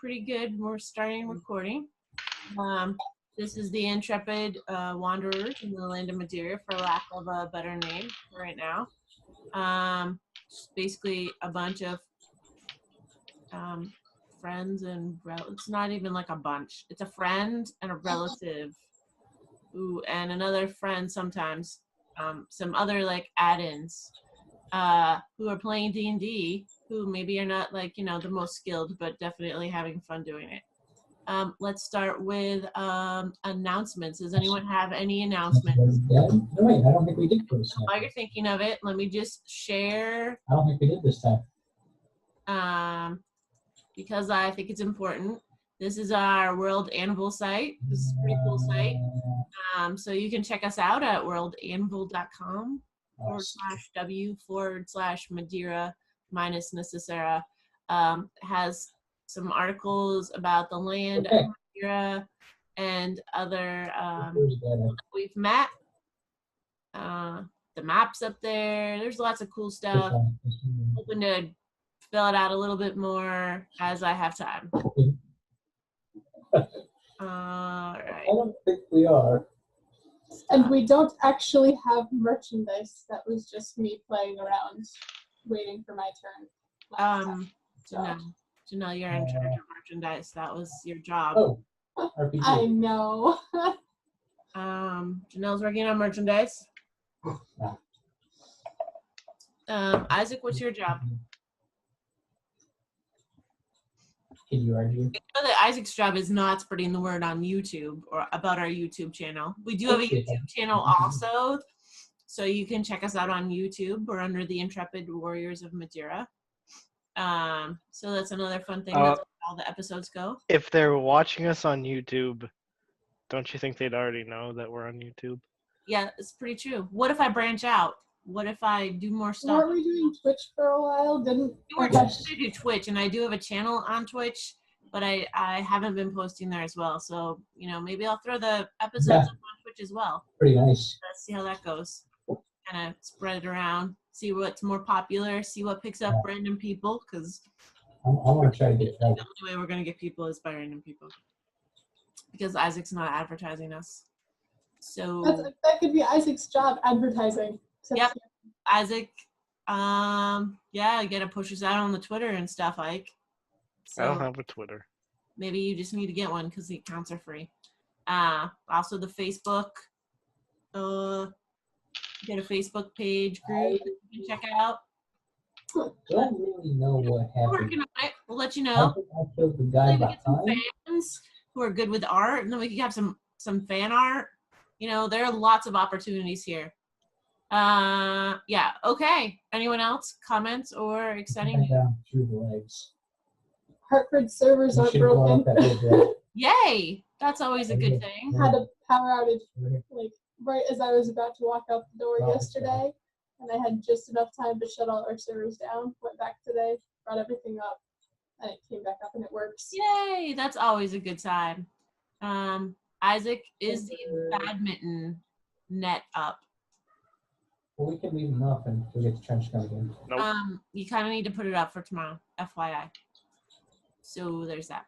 pretty good. We're starting recording. This is the Intrepid Wanderers in the land of Madera, for lack of a better name for right now. Just basically a bunch of friends and it's not even like a bunch. It's a friend and a relative. Ooh, and another friend sometimes. Some other like add-ins who are playing D&D, who maybe are not like, you know, the most skilled, but definitely having fun doing it. Let's start with announcements. Does anyone have any announcements? No, wait, I don't think we did this time. While you're thinking of it, let me just share. I don't think we did this time. Because I think it's important. This is our World Anvil site. This is a pretty cool site. So you can check us out at worldanvil.com/w/Madera has some articles about the land of Madera and other we've met. The maps up there. There's lots of cool stuff. Hoping to fill it out a little bit more as I have time. All right. I don't think we are. And we don't actually have merchandise. That was just me playing around, waiting for my turn. Janelle, you're in charge of merchandise. That was your job. Oh, RPG. I know. Janelle's working on merchandise. Isaac, what's your job? Can you argue? I know that Isaac's job is not spreading the word on YouTube or about our YouTube channel. We do have a YouTube channel also, so you can check us out on YouTube. We're under the Intrepid Warriors of Madera. So that's another fun thing. That's how all the episodes go. If they're watching us on YouTube, don't you think they'd already know that we're on YouTube? Yeah, it's pretty true. What if I branch out? What if I do more stuff? Weren't we doing Twitch for a while? We were trying to do Twitch, and I do have a channel on Twitch, but I haven't been posting there as well. So, you know, maybe I'll throw the episodes up on Twitch as well. Pretty nice. Let's see how that goes. Kind of spread it around, see what's more popular, see what picks up random people, because I want to try to get that. the only way we're going to get people is by random people. Because Isaac's not advertising us. So that could be Isaac's job, advertising. Yep, Isaac. Yeah, you gotta push us out on the Twitter and stuff, Ike. So I don't have a Twitter. Maybe you just need to get one because the accounts are free. Also the Facebook. Get a Facebook page group that you can check out. Don't really know what We're happened. working on it. We'll let you know. I killed the guy Maybe get some behind. fans who are good with art, and then we can have some fan art. You know, there are lots of opportunities here. Yeah, okay. Anyone else? Comments or exciting? Down through the legs. Hartford servers aren't broken. Yay! That's always a good thing. Had a power outage like right as I was about to walk out the door yesterday, and I had just enough time to shut all our servers down. Went back today, brought everything up, and it came back up and it works. Yay! That's always a good sign. Isaac, is the badminton net up? Well, we can leave them up and we'll get the trench gun again. Nope. You kind of need to put it up for tomorrow, FYI. So there's that.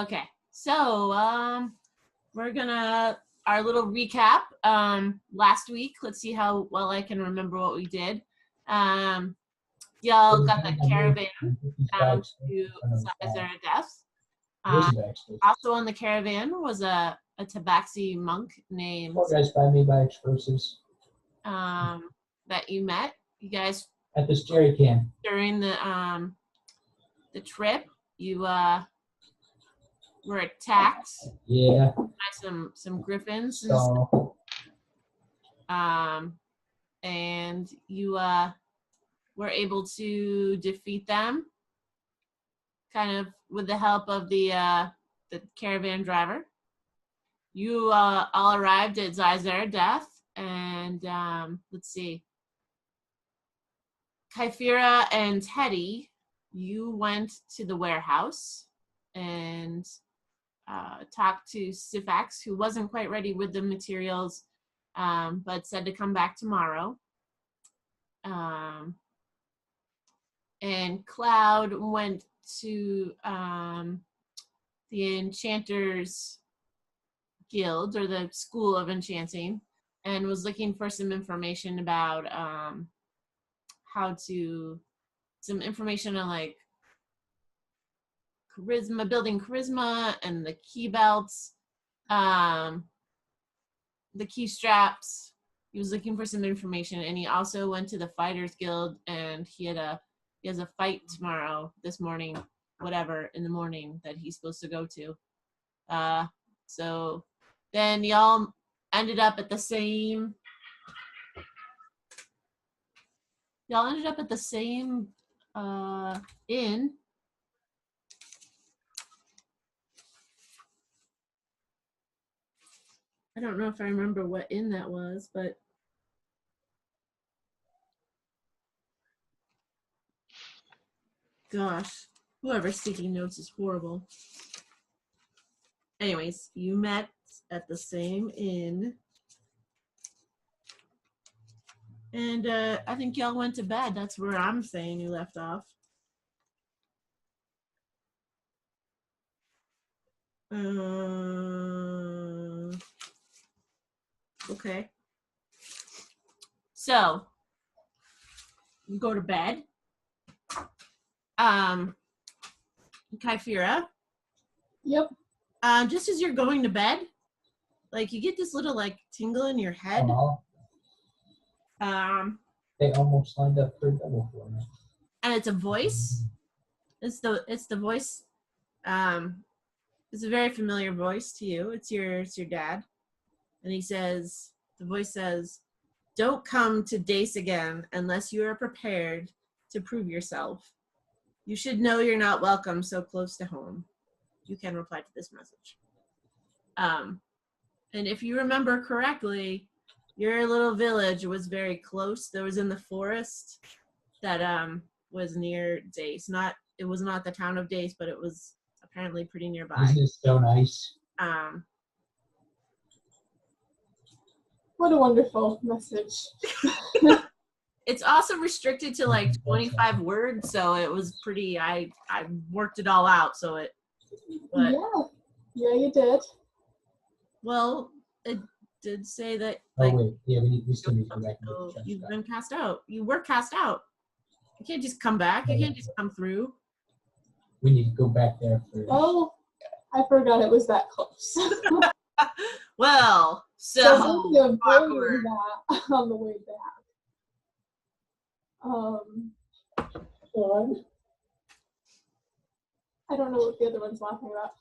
Okay, so we're gonna our little recap. Last week, let's see how well I can remember what we did. Y'all got the caravan down to Cayiphra and Teddy. Also on the caravan was a Tabaxi monk named. Poor guys buy me by explosives. That you met. You guys at this jerry can during the trip. You were attacked. Yeah. By some griffins. So. And you were able to defeat them, kind of with the help of the caravan driver. You all arrived at Cayiphra Death, and let's see. Cayiphra and Teddy, you went to the warehouse and talked to Sifax, who wasn't quite ready with the materials, but said to come back tomorrow. And Cloud went to the Enchanters Guild, or the School of Enchanting, and was looking for some information about some information on like charisma, building charisma, and the key belts, the key straps. He was looking for some information, and he also went to the Fighters Guild, and he has a fight this morning, whatever, in the morning that he's supposed to go to. So then y'all ended up at the same inn. I don't know if I remember what inn that was, but gosh, whoever's taking notes is horrible. Anyways, you met at the same inn, and I think y'all went to bed. That's where I'm saying you left off. Okay. So you go to bed. Cayiphra. Yep. Just as you're going to bed, like you get this little like tingle in your head. They almost lined up for a double for me. And it's a voice. It's the voice. It's a very familiar voice to you. It's your dad, and the voice says, "Don't come to Dace again unless you are prepared to prove yourself. You should know you're not welcome so close to home. You can reply to this message." And if you remember correctly, your little village was very close. That was in the forest that was near Dace. It was not the town of Dace, but it was apparently pretty nearby. Isn't it so nice? What a wonderful message. It's also restricted to like 25 words, so it was pretty. I worked it all out, so it. But, yeah, you did. Well, it did say that. Oh Like, wait, yeah, we still need to go back and so get the you've chest been cast out. You were cast out. You can't just come back. You can't just come through. We need to go back there first. Oh, I forgot it was that close. Well, so maybe avoid awkward. that on the way back. I don't know what the other one's laughing about.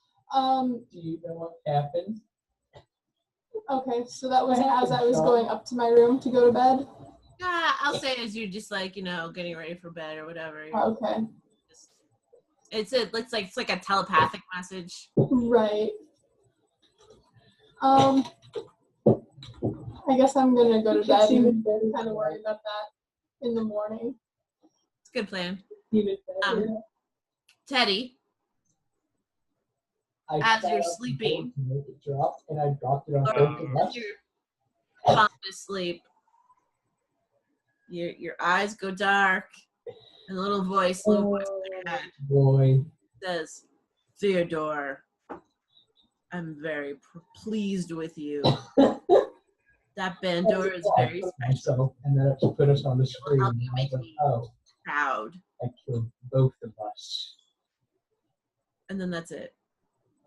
Do you know what happened? Okay, so that was as I was going up to my room to go to bed. Yeah, I'll say as you're just like, getting ready for bed or whatever. Okay. It's like a telepathic message. Right. I guess I'm gonna go to bed and kind of worry about that in the morning. It's a good plan. Teddy, as you're sleeping, and I dropped it on both you're falling asleep. Your eyes go dark, and a little voice in your head says, "Theodore, I'm very pleased with you. That Bandor is very special. And then it put us on the screen. Help you make me proud." I killed both of us. And then that's it.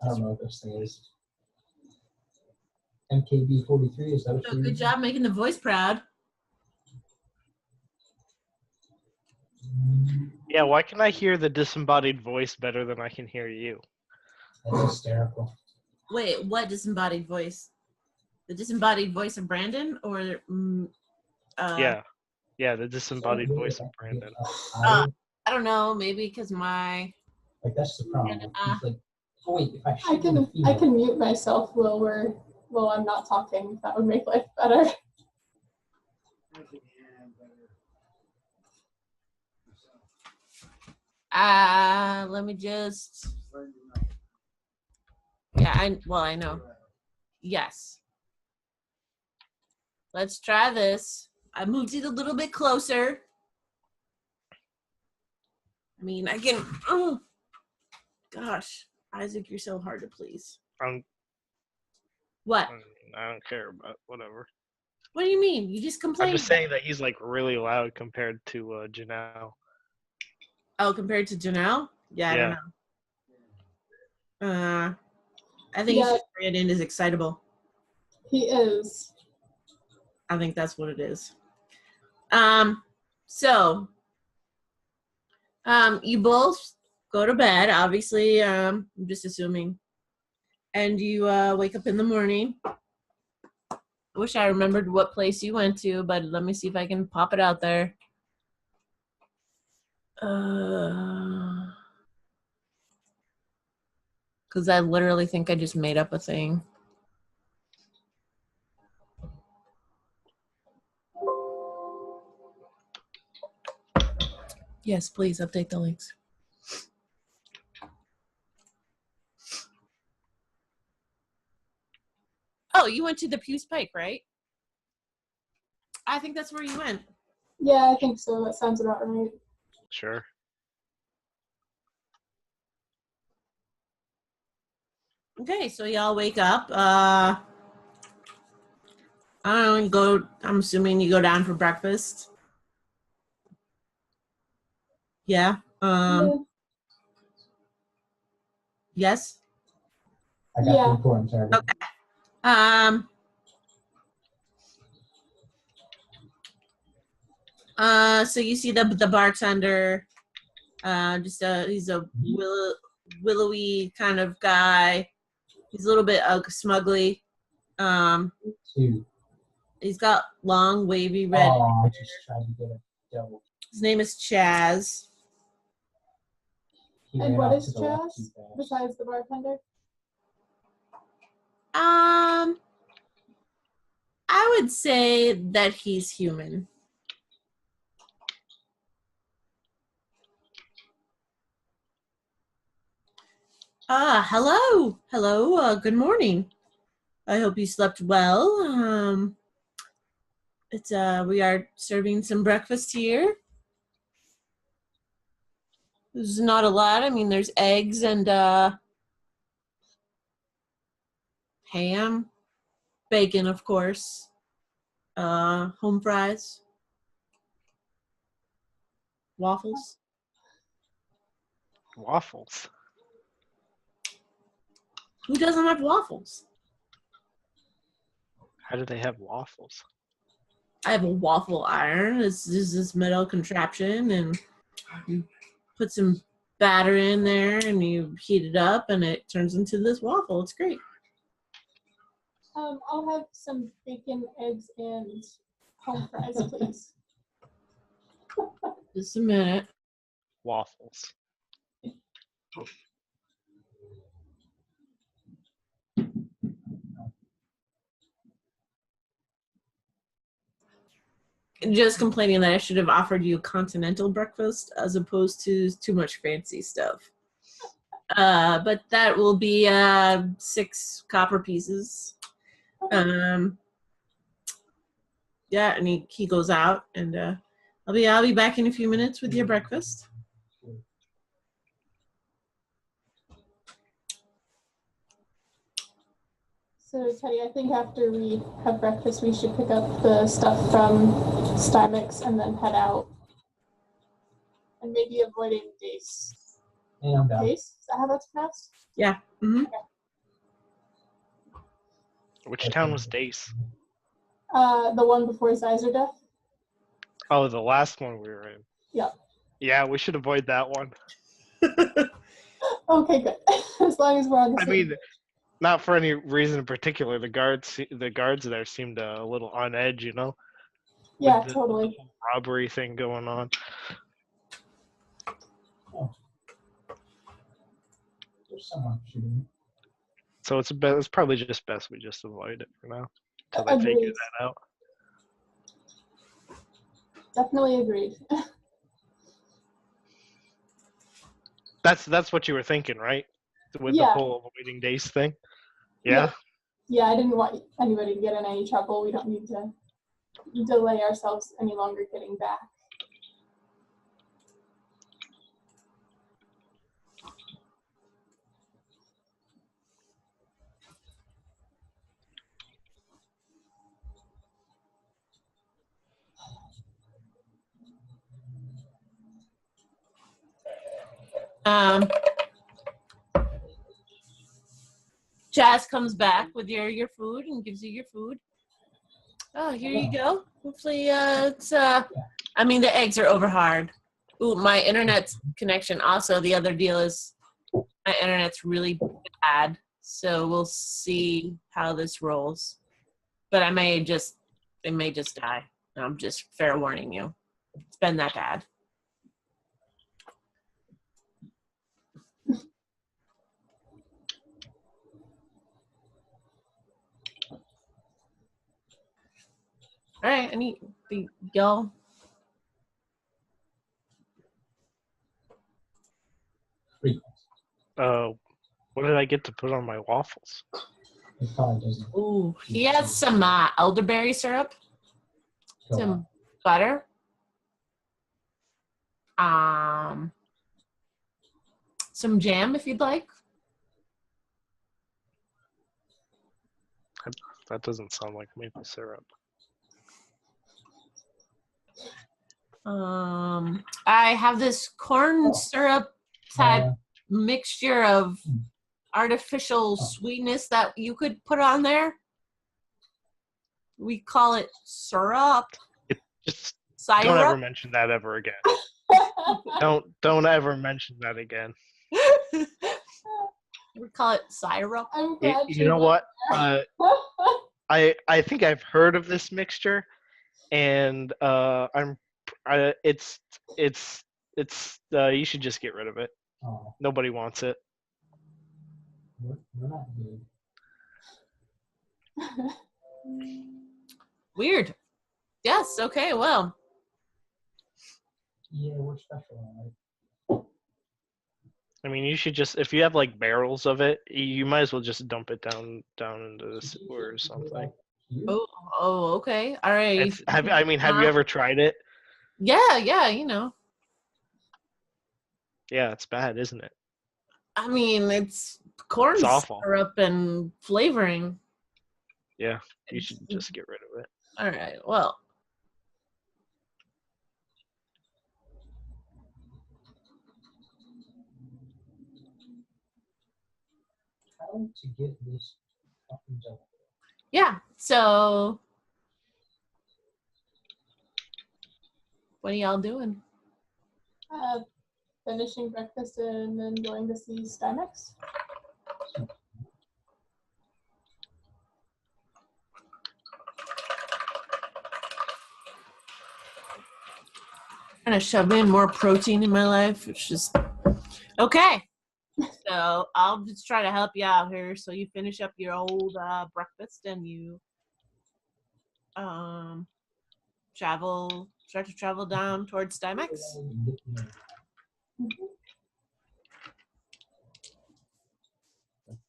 I don't know what this thing is. MKB43, is that what So good job making the voice proud. Yeah, why can I hear the disembodied voice better than I can hear you? That's hysterical. Wait, what disembodied voice? The disembodied voice of Brandon, or yeah, the disembodied voice of Brandon. I don't know, maybe because my that's the problem. He's like, oh wait, if I can mute myself while I'm not talking. That would make life better. Let me just. Yeah, I know. Yes. Let's try this. I moved it a little bit closer. I mean, I can. Gosh, Isaac, you're so hard to please. I What? don't care about whatever. What do you mean? You just I'm complained. just saying that he's like really loud compared to Janelle. Oh, compared to Janelle? Yeah, I don't know. I think it's just Brandon is excitable. He is. I think that's what it is. So, you both go to bed, obviously, I'm just assuming. And you wake up in the morning. I wish I remembered what place you went to, but let me see if I can pop it out there. Because I literally think I just made up a thing. Yes, please update the links. Oh, you went to the Pew's Pike, right? I think that's where you went. Yeah, I think so. That sounds about right. Sure. Okay, so y'all wake up. I don't know, I'm assuming you go down for breakfast. Yeah. Yes. I got the recording started. Okay. So you see the bartender. He's a willowy kind of guy. He's a little bit smugly. He's got long, wavy red. Oh, I just tried to get a double. His name is Chaz. And what is Chaz besides the bartender? I would say that he's human. Hello. Good morning. I hope you slept well. We are serving some breakfast here. There's not a lot. I mean, there's eggs and ham, bacon, of course, home fries, waffles. Waffles? Who doesn't have waffles? How do they have waffles? I have a waffle iron. It's this metal contraption, and you put some batter in there, and you heat it up, and it turns into this waffle. It's great. I'll have some bacon, eggs, and home fries, please. Just a minute. Waffles. Just complaining that I should have offered you a continental breakfast as opposed to too much fancy stuff. But that will be 6 copper pieces. Yeah, and he goes out, and I'll be back in a few minutes with your breakfast. So, Teddy, I think after we have breakfast, we should pick up the stuff from Stymix and then head out. And maybe avoiding Dace. Yeah, I'm down. Dace? Is that how that's pronounced? Yeah. Mm-hmm. Okay. Which town was Dace? The one before Sizer death. Oh, the last one we were in. Yep. Yeah, we should avoid that one. Okay, good. As long as we're on the same. I mean, not for any reason in particular. The guards there seemed a little on edge, you know? Yeah, With the totally. robbery thing going on. Oh. There's someone shooting. So it's probably just best we just avoid it for now. Until they Agreed. figure that out. Definitely agreed. That's what you were thinking, right? With the Yeah. whole avoiding Dace thing? Yeah? Yeah, I didn't want anybody to get in any trouble. We don't need to delay ourselves any longer getting back. Jazz comes back with your food and gives you your food. Oh, here you go. Hopefully, it's I mean, the eggs are over hard. Ooh, my internet connection. Also, the other deal is my internet's really bad, so we'll see how this rolls. But it may just die. I'm just fair warning you. It's been that bad. All right, I need y'all. What did I get to put on my waffles? It probably doesn't. Ooh, he has some elderberry syrup, Go some on. butter, some jam if you'd like. That doesn't sound like maple syrup. I have this corn syrup type mixture of artificial sweetness that you could put on there. We call it syrup. Just Syrup. don't ever mention that ever again. Don't ever mention that again. We call it syrup. I'm glad You know what? I think I've heard of this mixture, and it's you should just get rid of it. Oh, Nobody wants it. we're not good. Weird. Yes. Okay. Well. Yeah, we're special, right? I mean, you should just, if you have like barrels of it, you might as well just dump it down into the sewer or something. Oh. Okay. All right. Have you ever tried it? Yeah. You know. Yeah, it's bad, isn't it? I mean, it's corn It's awful. syrup and flavoring. Yeah, you should just get rid of it. All right. Well. How to get this fucking done? Yeah. So, what are y'all doing? Finishing breakfast and then going to see Stymex. Trying to shove in more protein in my life. It's just okay. So I'll just try to help you out here. So you finish up your old breakfast and you start to travel down towards Stymex.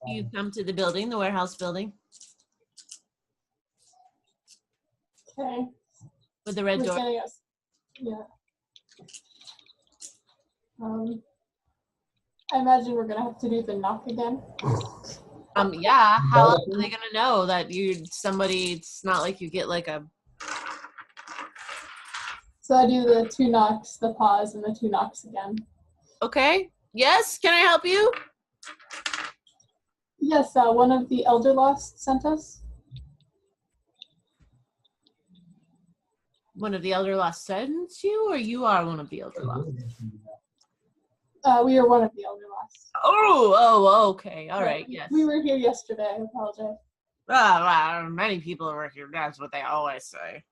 You come to the building, the warehouse building, Okay. with the red We're door. getting us. Yeah. I imagine we're gonna have to do the knock again. Yeah. How else are they gonna know that you're somebody? It's not like you get like a. So I do the 2 knocks, the pause, and the 2 knocks again. Okay. Yes. Can I help you? Yes, one of the elder lost sent us. One of the elder lost sends you, or you are one of the elder lost? We are one of the elder lost. Oh, okay. All right. Yes. We were here yesterday. I apologize. Many people work here. That's what they always say.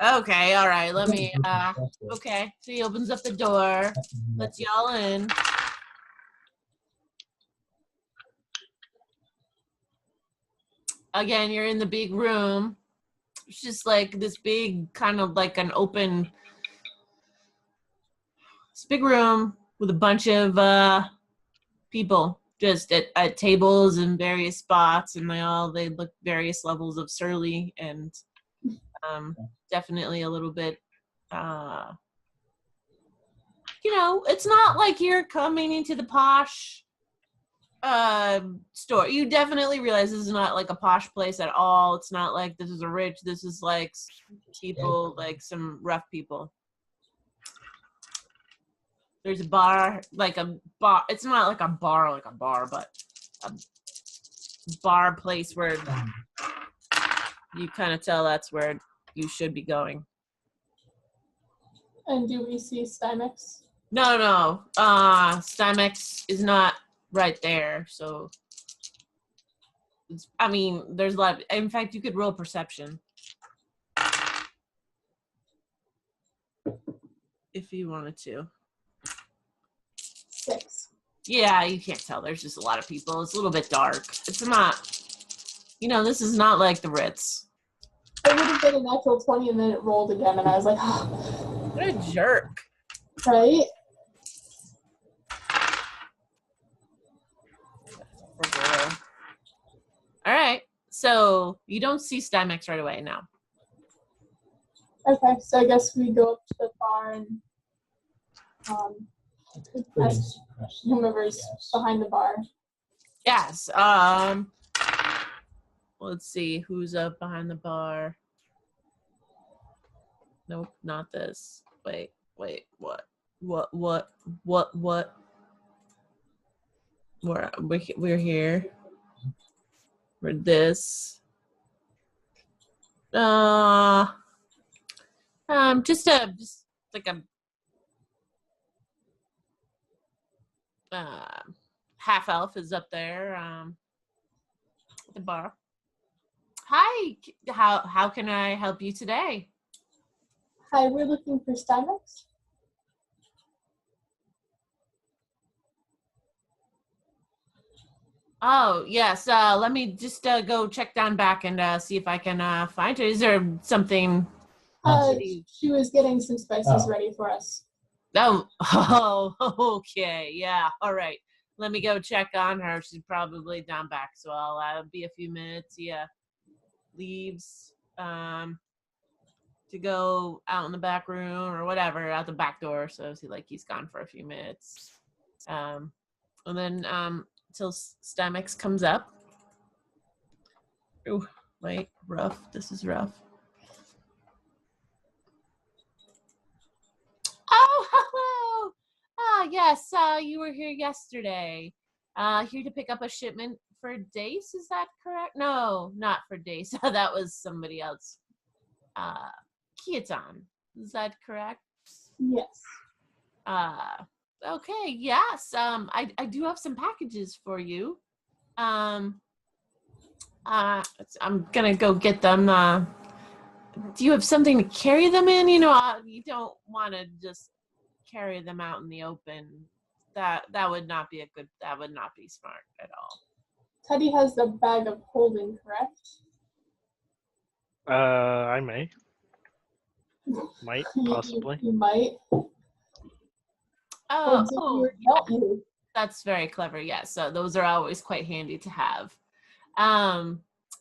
Okay. All right. Let me. Okay. So he opens up the door. Lets y'all in. Again, you're in the big room. It's just like this big, kind of like an open. It's a big room with a bunch of people just at tables in various spots, and they look various levels of surly and definitely a little bit it's not like you're coming into the posh store. You definitely realize this is not like a posh place at all. It's not like this is a rich, this is like people, like some rough people. there's a bar, like a bar. It's not like a bar, but a bar place where you kind of tell that's where you should be going. And do we see Stymex? No. Stymex is not right there, so I mean, there's a lot. In fact, you could roll perception if you wanted to. 6. Yeah, you can't tell. There's just a lot of people. It's a little bit dark. It's not. This is not like the Ritz. It would have been a natural 20, and then it rolled again, and I was like, oh. What a jerk. Right? All right. So you don't see Stymex right away now. Okay, so I guess we go up to the bar and ask whomever's behind the bar. Yes. Let's see who's up behind the bar. Nope, not this. Wait. What? We're here. We're this. Just like a half elf is up there at the bar. Hi, how can I help you today? Hi, we're looking for Stymex. Oh, yes. Let me just go check down back and see if I can find her. Is there something? She was getting some spices ready for us. Oh, okay. Yeah. All right. Let me go check on her. She's probably down back, so I'll be a few minutes. Yeah. Leaves to go out in the back room or whatever, out the back door. So he's gone for a few minutes. And then till Stymex comes up. Oh, wait, rough. This is rough. Oh, hello. Yes, you were here yesterday. Here to pick up a shipment for Dace, is that correct? No, not for Dace. That was somebody else. Kiaton, is that correct? Yes. Okay, yes. I do have some packages for you. I'm gonna go get them. Do you have something to carry them in? You don't want to just carry them out in the open. That would not be that would not be smart at all. Teddy has the bag of holding, correct? I might, possibly. You might. Oh, yeah. That's very clever. Yes, so those are always quite handy to have.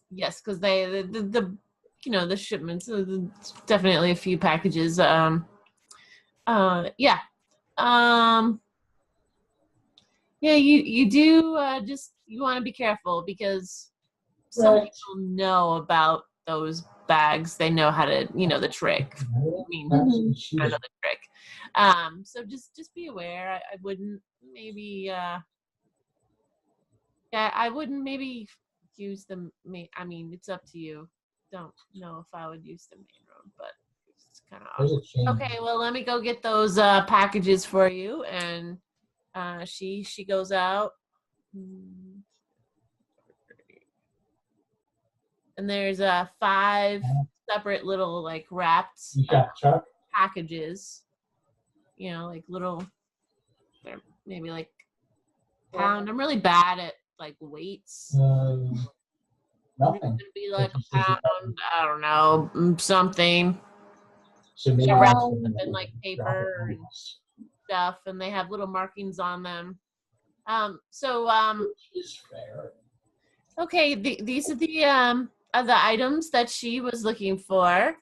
Yes, because the shipments, definitely a few packages. Yeah. Yeah, you do just you want to be careful because some people know about those bags. They know how to, the trick. I mean, I know the trick. So just be aware. I wouldn't maybe I wouldn't maybe use the I mean, it's up to you. Don't know if I would use the main road, but it's kind of awkward. Okay, well, let me go get those packages for you, and she goes out. And there's 5 separate little wrapped packages. Like little, they're maybe pound. I'm really bad at weights. Nothing. It's gonna be a pound. I don't know, something. They wrap them in paper and stuff, and they have little markings on them. Okay, these are the items that she was looking for.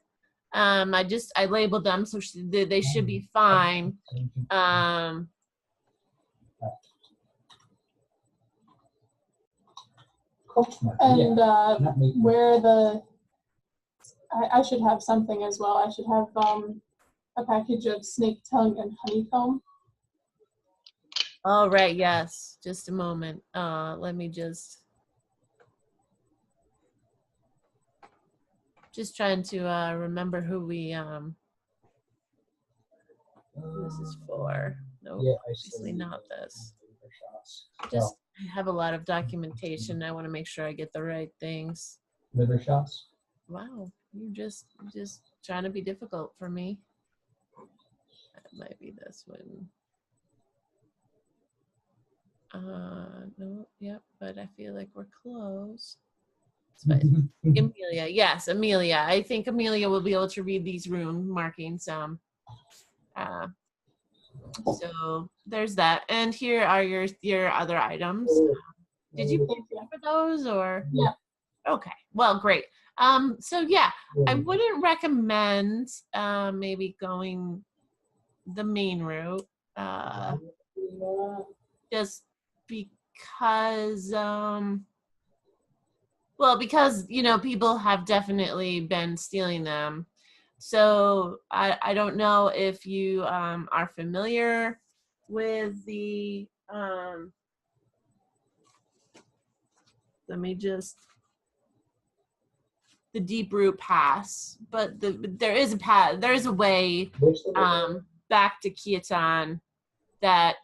I labeled them, so they should be fine. And where I should have something as well. I should have a package of snake tongue and honeycomb. All right, yes. Just a moment. Let me just trying to remember who we who this is for. Nope, Yeah, obviously not this. Shots. Just I have a lot of documentation. I want to make sure I get the right things. Liver shots. Wow, you just trying to be difficult for me. That might be this one. No, yep, but I feel like we're close. Amelia, yes, Amelia. I think Amelia will be able to read these rune markings. So there's that. And here are your other items. Did you pay for those or? Yeah. Okay. Well, great. So yeah, I wouldn't recommend maybe going the main route. Just because well, because people have definitely been stealing them. So I don't know if you are familiar with the let me just the Deep Root Pass, but there is a path, there is a way back to Kiaton that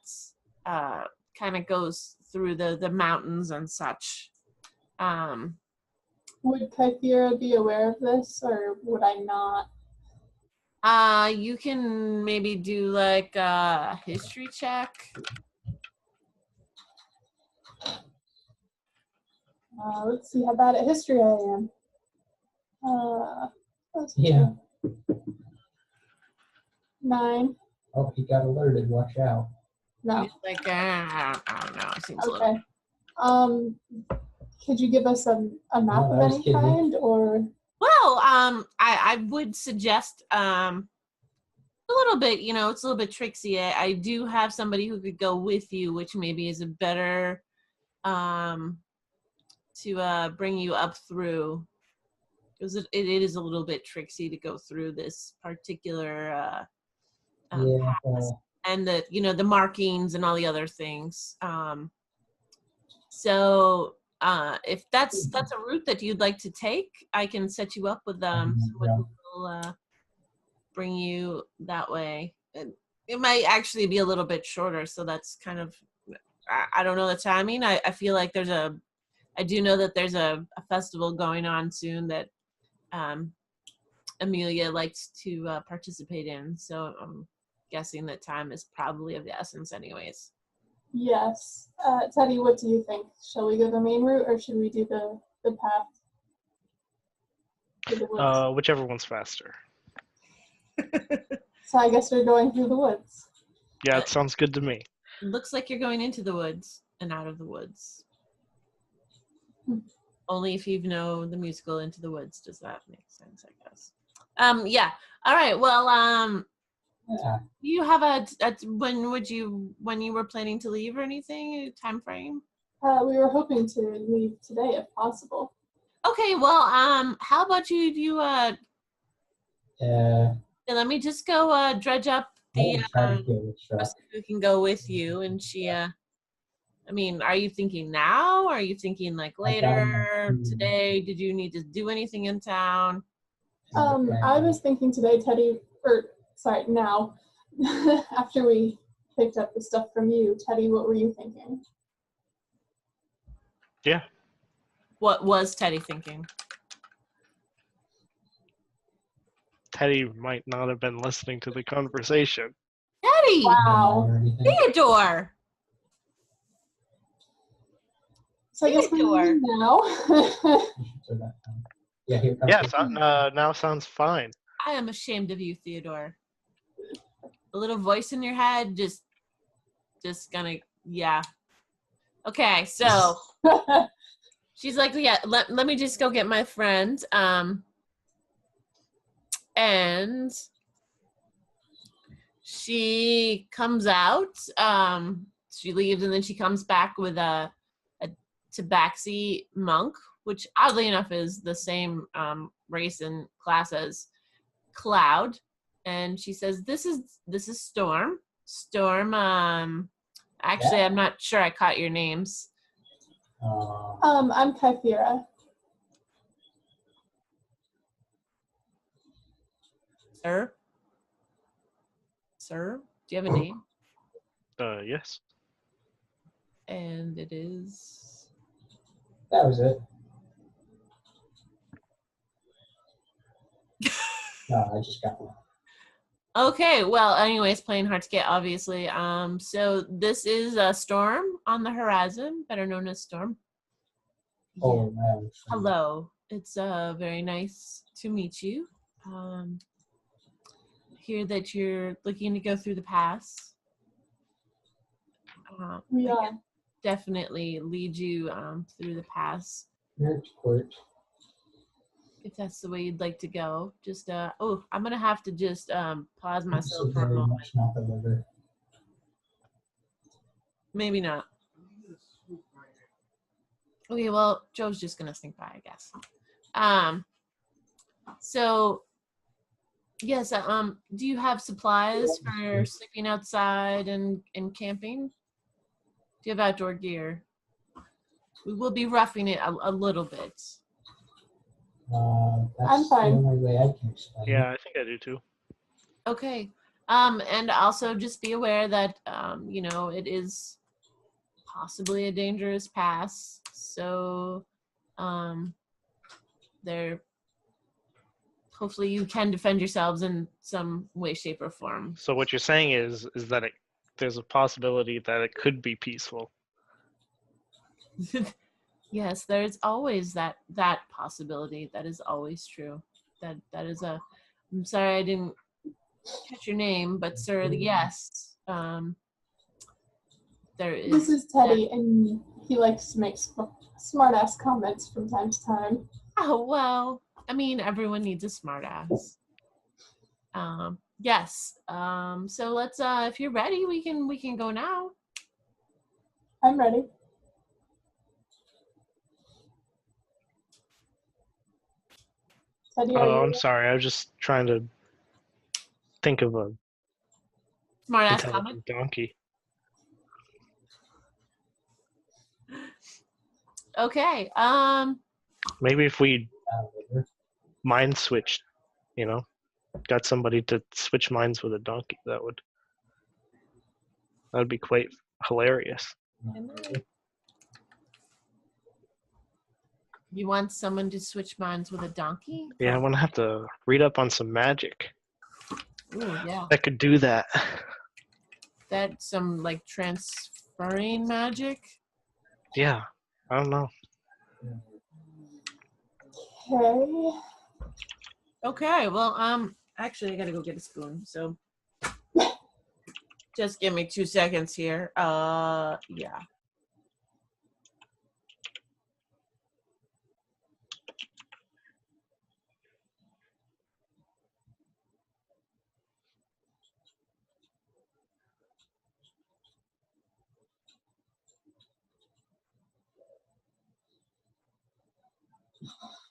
kind of goes through the mountains and such. Would Cayiphra be aware of this, or would I not? You can maybe do like a history check. Let's see how bad at history I am. Yeah. 9. Oh, he got alerted. Watch out. No. It's like I don't know. It seems a Okay. little. Could you give us a map No, of I was any kidding. kind, or? Well, I would suggest a little bit. It's a little bit tricksy. I do have somebody who could go with you, which maybe is a better to bring you up through, because it is a little bit tricksy to go through this particular pass, and the markings and all the other things. So if that's a route that you'd like to take, I can set you up with someone who will bring you that way. It might actually be a little bit shorter, so that's kind of, I don't know the timing. I feel like I do know that there's a festival going on soon that Amelia likes to participate in, so I'm guessing that time is probably of the essence anyways. Yes. Teddy, what do you think? Shall we go the main route, or should we do the path through the woods? Whichever one's faster. So I guess we're going through the woods. Yeah, it sounds good to me. Looks like you're going into the woods and out of the woods. Only if you know the musical Into the Woods does that make sense, I guess. Yeah. All right. Well, Yeah. do you have when you were planning to leave or anything, a time frame? We were hoping to leave today if possible. Okay. Well, how about you let me just go dredge up the person who can go with you, and she I mean, are you thinking now? Are you thinking like later today? Did you need to do anything in town? I was thinking today, Teddy, now, after we picked up the stuff from you, Teddy, what were you thinking? Yeah. What was Teddy thinking? Teddy might not have been listening to the conversation. Teddy! Wow. Theodore! So I guess we're leaving now. Now sounds fine. I am ashamed of you, Theodore. A little voice in your head, just gonna, yeah. Okay, so she's like, yeah, let me just go get my friend. And she comes out, she leaves, and then she comes back with a tabaxi monk, which oddly enough is the same race and class as Cloud. And she says, this is Storm. Storm Actually, Yeah. I'm not sure I caught your names. I'm Cayiphra. Sir? Sir? Do you have a name? Yes. And it is... That was it. No, I just got one. Okay, well, anyways, playing hard to get, obviously. So this is a storm on the horizon, better known as Storm. Oh, man. Hello. It's very nice to meet you. Hear that you're looking to go through the pass. We I are. can definitely lead you through the pass Here's Quirt. if that's the way you'd like to go. Just oh, I'm gonna have to just pause myself So for a very moment. much not the liver. Maybe not. Okay, well, Joe's just gonna sneak by, I guess. So yes, do you have supplies for sleeping outside and camping? Do you have outdoor gear? We will be roughing it a little bit. That's I'm fine. the only way I can explain Yeah, I think I do too. Okay. And also just be aware that you know, it is possibly a dangerous pass. So there hopefully you can defend yourselves in some way, shape, or form. So what you're saying is that there's a possibility that it could be peaceful. Yes, there's always that possibility. That is always true. That is a. I'm sorry I didn't catch your name, but sir, yes. There is. This is Teddy, and he likes to make smart-ass comments from time to time. Oh well, I mean everyone needs a smart ass. Yes. So let's if you're ready, we can go now. I'm ready. Teddy, are Oh, you? I'm sorry. I was just trying to think of a Smart ass comment. intelligent donkey. Okay. Maybe if we liver. mind switched, got somebody to switch minds with a donkey, that would be quite hilarious. You want someone to switch minds with a donkey? Yeah, I'm gonna have to read up on some magic Ooh, yeah. that could do that. That's some like transferring magic. Yeah, I don't know. Okay. Okay, well, actually I gotta go get a spoon, so just give me 2 seconds here. Yeah.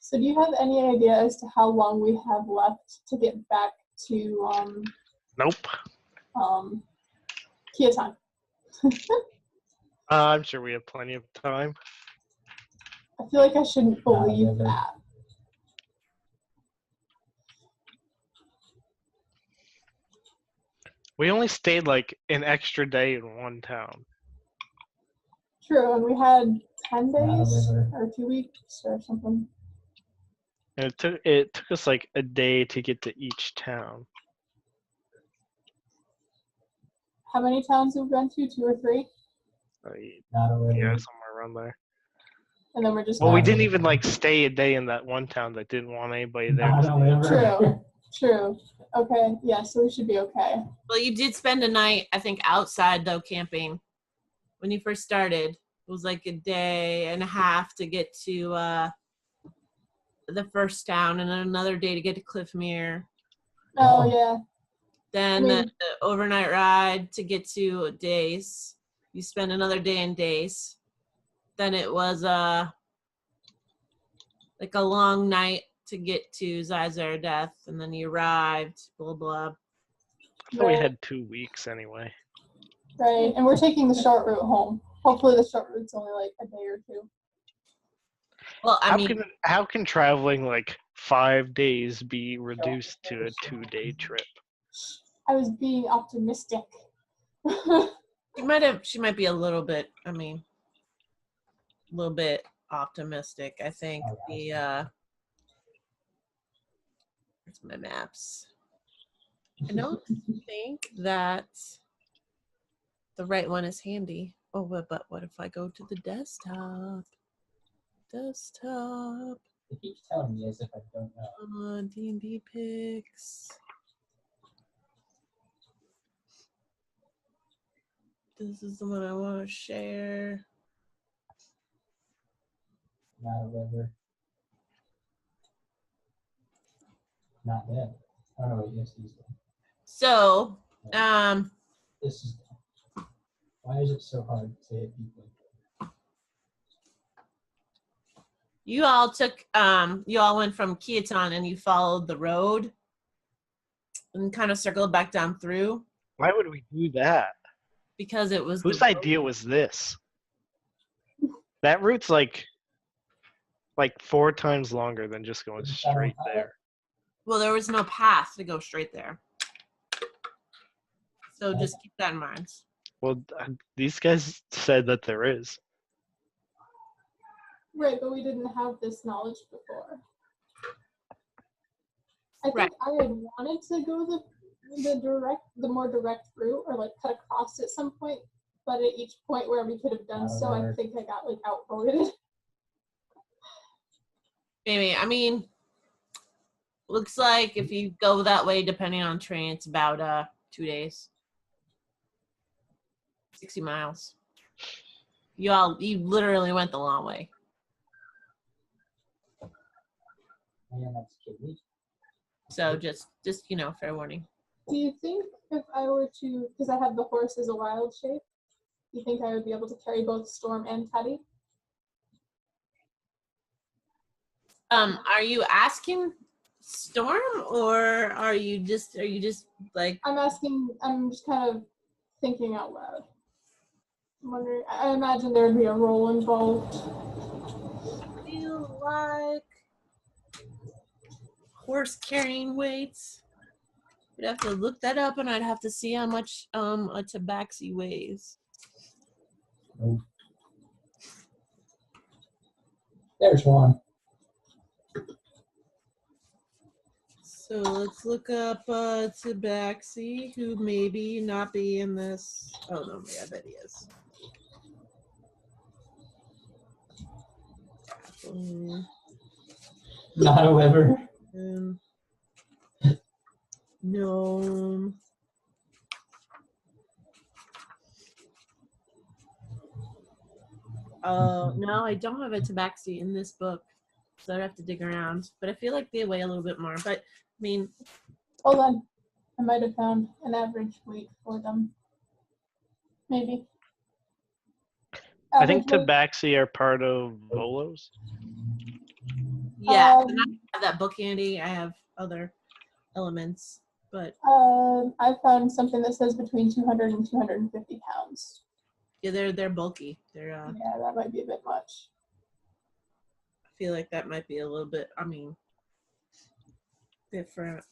So do you have any idea as to how long we have left to get back to Nope. Kiatan? I'm sure we have plenty of time. I feel like I shouldn't believe that. We only stayed like an extra day in one town. True, and we had 10 days liver. or 2 weeks or something. And it took us like a day to get to each town. How many towns have we been to? 2 or 3? Not a liver. Yeah, somewhere around there. And then we're just Well, we back. didn't even like stay a day in that one town that didn't want anybody there. Not a liver. True. True. Okay. Yeah, so we should be okay. Well, you did spend a night, I think, outside though, camping. When you first started, it was like a day and a half to get to the first town, and then another day to get to Cliffmere. Oh, yeah. Then I mean- the overnight ride to get to Dace. You spend another day in Dace. Then it was like a long night to get to Zizar Death, and then you arrived, blah blah. I thought we had 2 weeks anyway. Right, and we're taking the short route home. Hopefully the short route's only like a day or two. Well, I mean, How can traveling like 5 days be reduced to a 2-day trip? I was being optimistic. she might be a little bit, a little bit optimistic. I think where's my maps? I don't think that the right one is handy. Oh, but what if I go to the desktop? Desktop. It keeps telling me as if I don't know. D&D pics. This is the one I want to share. Not a river. Not yet. Oh no, wait, yes, he's there. So, This is. Why is it so hard to hit people? you all went from Kiaton and you followed the road and kind of circled back down through Why would we do that? because it was Whose the road. idea was this? That route's like 4 times longer than just going straight there. Well, there was no path to go straight there. So just keep that in mind. Well, these guys said that there is. Right, but we didn't have this knowledge before. I think Right. I had wanted to go the more direct route or like cut across at some point, but at each point where we could have done so, I think I got like outvoted. Maybe. Looks like if you go that way, depending on train, it's about 2 days. 60 miles. You literally went the long way. Man, that's kidding. So just fair warning. Do you think if I were to, because I have the horse as a wild shape, do you think I would be able to carry both Storm and Teddy? Are you asking Storm or are you just like I'm just kind of thinking out loud. I'm wondering, I imagine there would be a role involved. feel like horse carrying weights? We'd have to look that up and I'd have to see how much a tabaxi weighs. Nope. There's one. So let's look up tabaxi, who maybe not be in this. Oh no, yeah, I bet he is. Not a river. Gnome. No, I don't have a tabaxi in this book, so I'd have to dig around. But I feel like they weigh a little bit more. But Hold on, I might have found an average weight for them. Maybe. I think Average weight. tabaxi are part of Volos. yeah, and I have that book handy. I have other elements, but I found something that says between 200 and 250 pounds. yeah, they're bulky. Yeah, that might be a bit much. I feel like that might be a little bit. Different.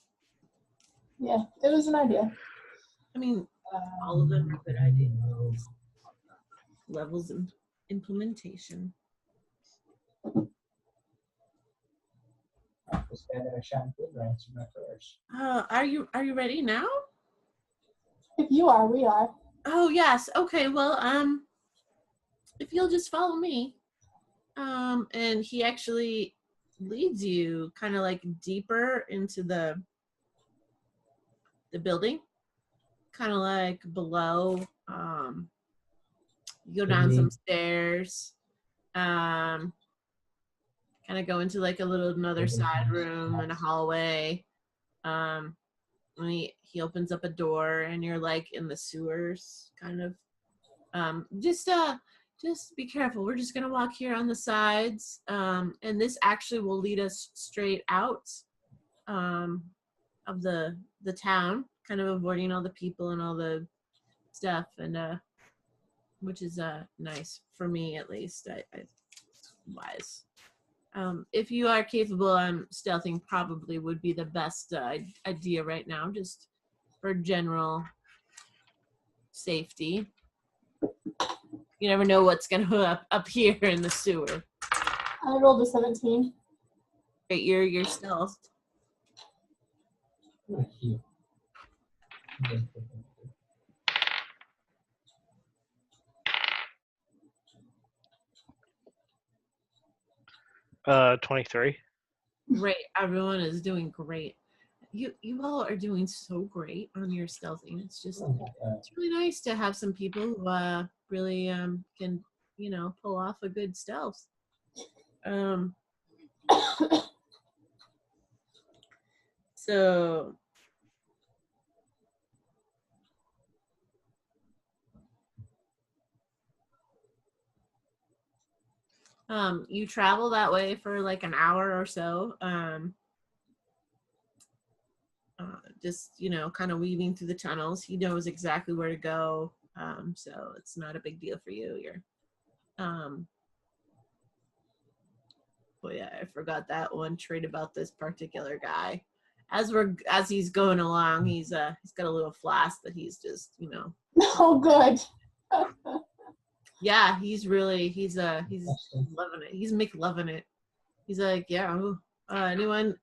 Yeah, it was an idea. All of them are good ideas. Levels of implementation. This guy that I shot did answer my prayers. Are you ready now? If you are, we are. Oh yes. Okay. Well, if you'll just follow me, and he actually leads you kind of like deeper into the building, kind of like below. You go down some stairs, kind of go into like another side room and a hallway. And he opens up a door and you're like in the sewers, kind of. Just be careful. We're just gonna walk here on the sides, and this actually will lead us straight out of the town, kind of avoiding all the people and all the stuff, and which is nice for me at least. I wise. If you are capable, stealthing probably would be the best idea right now, just for general safety. You never know what's gonna up here in the sewer. I rolled a 17. Right, you're stealth. Not here. 23. Great, everyone is doing great. You all are doing so great on your stealthing. It's really nice to have some people who really can pull off a good stealth. So you travel that way for like an hour or so. Just kind of weaving through the tunnels. He knows exactly where to go, so it's not a big deal for you. Oh yeah, I forgot that one trait about this particular guy. As he's going along, he's got a little flask that he's just Oh, good. Yeah, he's loving it. He's McLoving it. He's like, yeah. Anyone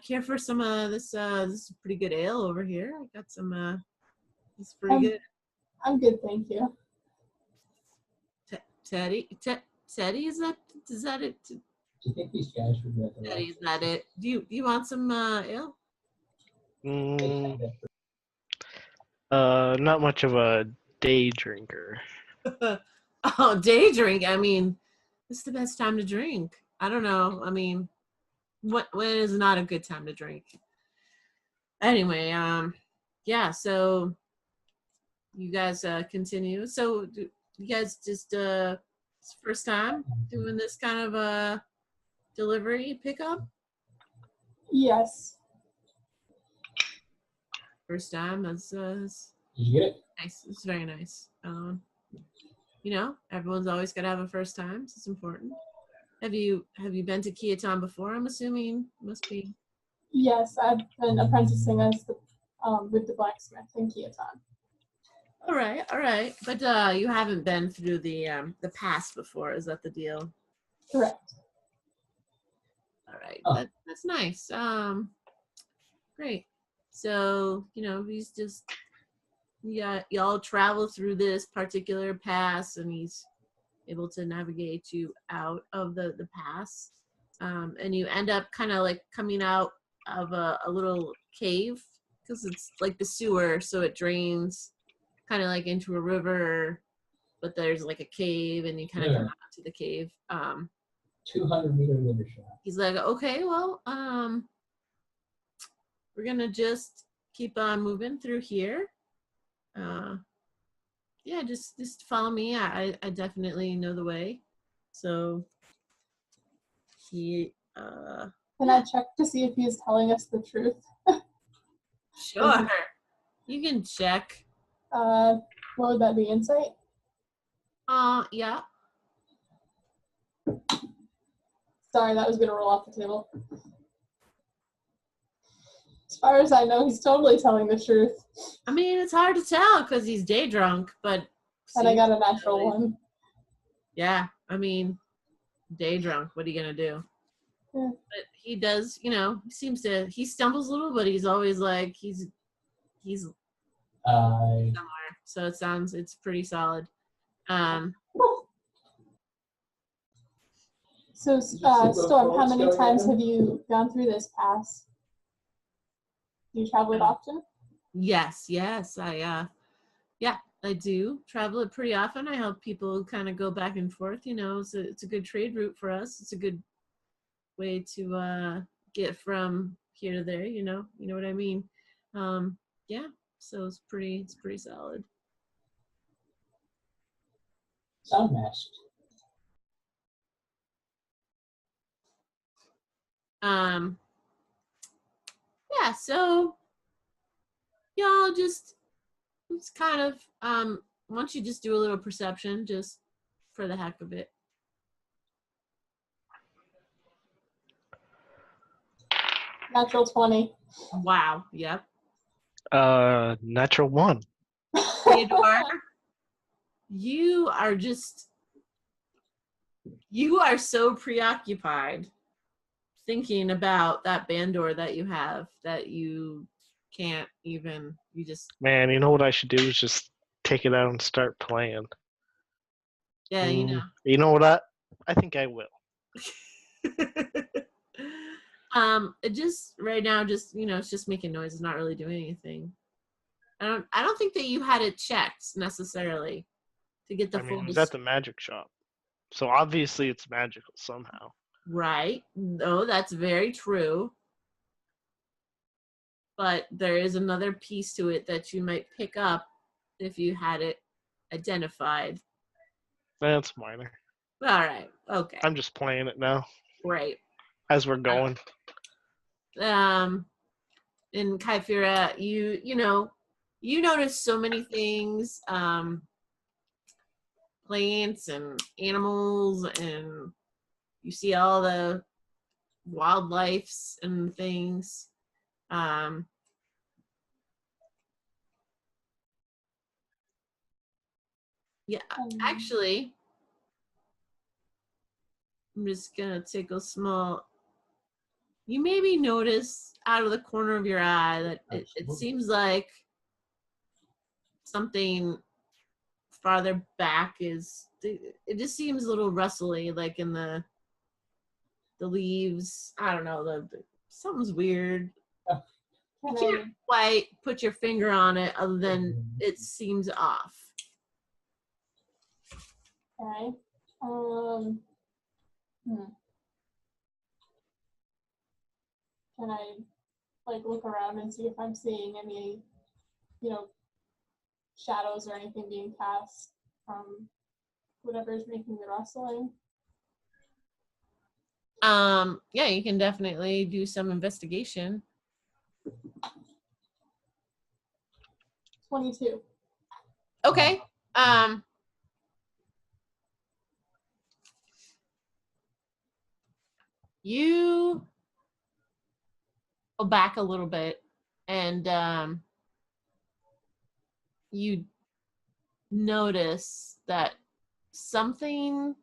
care for some this is pretty good ale over here? I got some it's pretty good. I'm good, thank you. Teddy, is that it? Do you think these guys would regret their Teddy, is that lives? it? Do you want some ale? Not much of a day drinker. Oh, day drink. I mean, it's the best time to drink. I don't know. I mean, when is not a good time to drink? Anyway, yeah. So you guys continue. So you guys just it's first time doing this kind of a delivery pickup? Yes. First time. That's Did you get it? nice. It's very nice. Everyone's always got to have a first time. So it's important. Have you been to Kiaton before? I'm assuming. Must be. Yes, I've been apprenticing as with the blacksmith in Kiaton. All right. But you haven't been through the pass before. Is that the deal? Correct. All right. Oh. That's nice. Great. So he's just y'all travel through this particular pass, and he's able to navigate you out of the pass, and you end up kind of like coming out of a little cave, because it's like the sewer, so it drains kind of like into a river, but there's like a cave, and you kind of come out to the cave. 200-meter river shot. He's like, okay, well, we're gonna just keep on moving through here. Yeah, just follow me. I definitely know the way. So he Can I check to see if he's telling us the truth? sure. You can check. What would that be, insight? Yeah. Sorry, that was gonna roll off the table. As far as I know, he's totally telling the truth. I mean, it's hard to tell because he's day drunk, but And I got a natural one. Yeah, I mean, day drunk. What are you gonna do? Yeah. But he does, he stumbles a little, but he's always like he's somewhere. So it's pretty solid. So, Storm, how many times have you gone through this pass? Do you travel it often? Yes, I do travel it pretty often. I help people kind of go back and forth. It's a good trade route for us. It's a good way to get from here to there. You know what I mean? Yeah. So it's pretty solid. Sound masked. Yeah, so y'all just It's kind of why don't you just do a little perception just for the heck of it. Natural 20. Wow. Yep. Natural 1. Theodore, you are so preoccupied thinking about that bandor that you have that you can't even, you just, Man, you know what I should do is just take it out and start playing. yeah, you know. You know what? I think I will. It just right now, just it's just making noise. It's not really doing anything. I don't think that you had it checked necessarily to get the I full. mean, it was at the magic shop, so obviously it's magical somehow. Right. No, that's very true. But there is another piece to it that you might pick up if you had it identified. That's minor. All right. Okay. I'm just playing it now Great. as we're going. In Cayiphra, you notice so many things, plants and animals, and you see all the wildlifes and things. Yeah, actually, I'm just gonna take a small. You maybe notice out of the corner of your eye that it seems like something farther back is. It just seems a little rustly, like in the leaves. I don't know. Something's weird. You can't quite put your finger on it, other than it seems off. Okay. Can I look around and see if I'm seeing any, shadows or anything being cast from whatever's making the rustling? Yeah, you can definitely do some investigation. 22. Okay. You go back a little bit, and you notice that something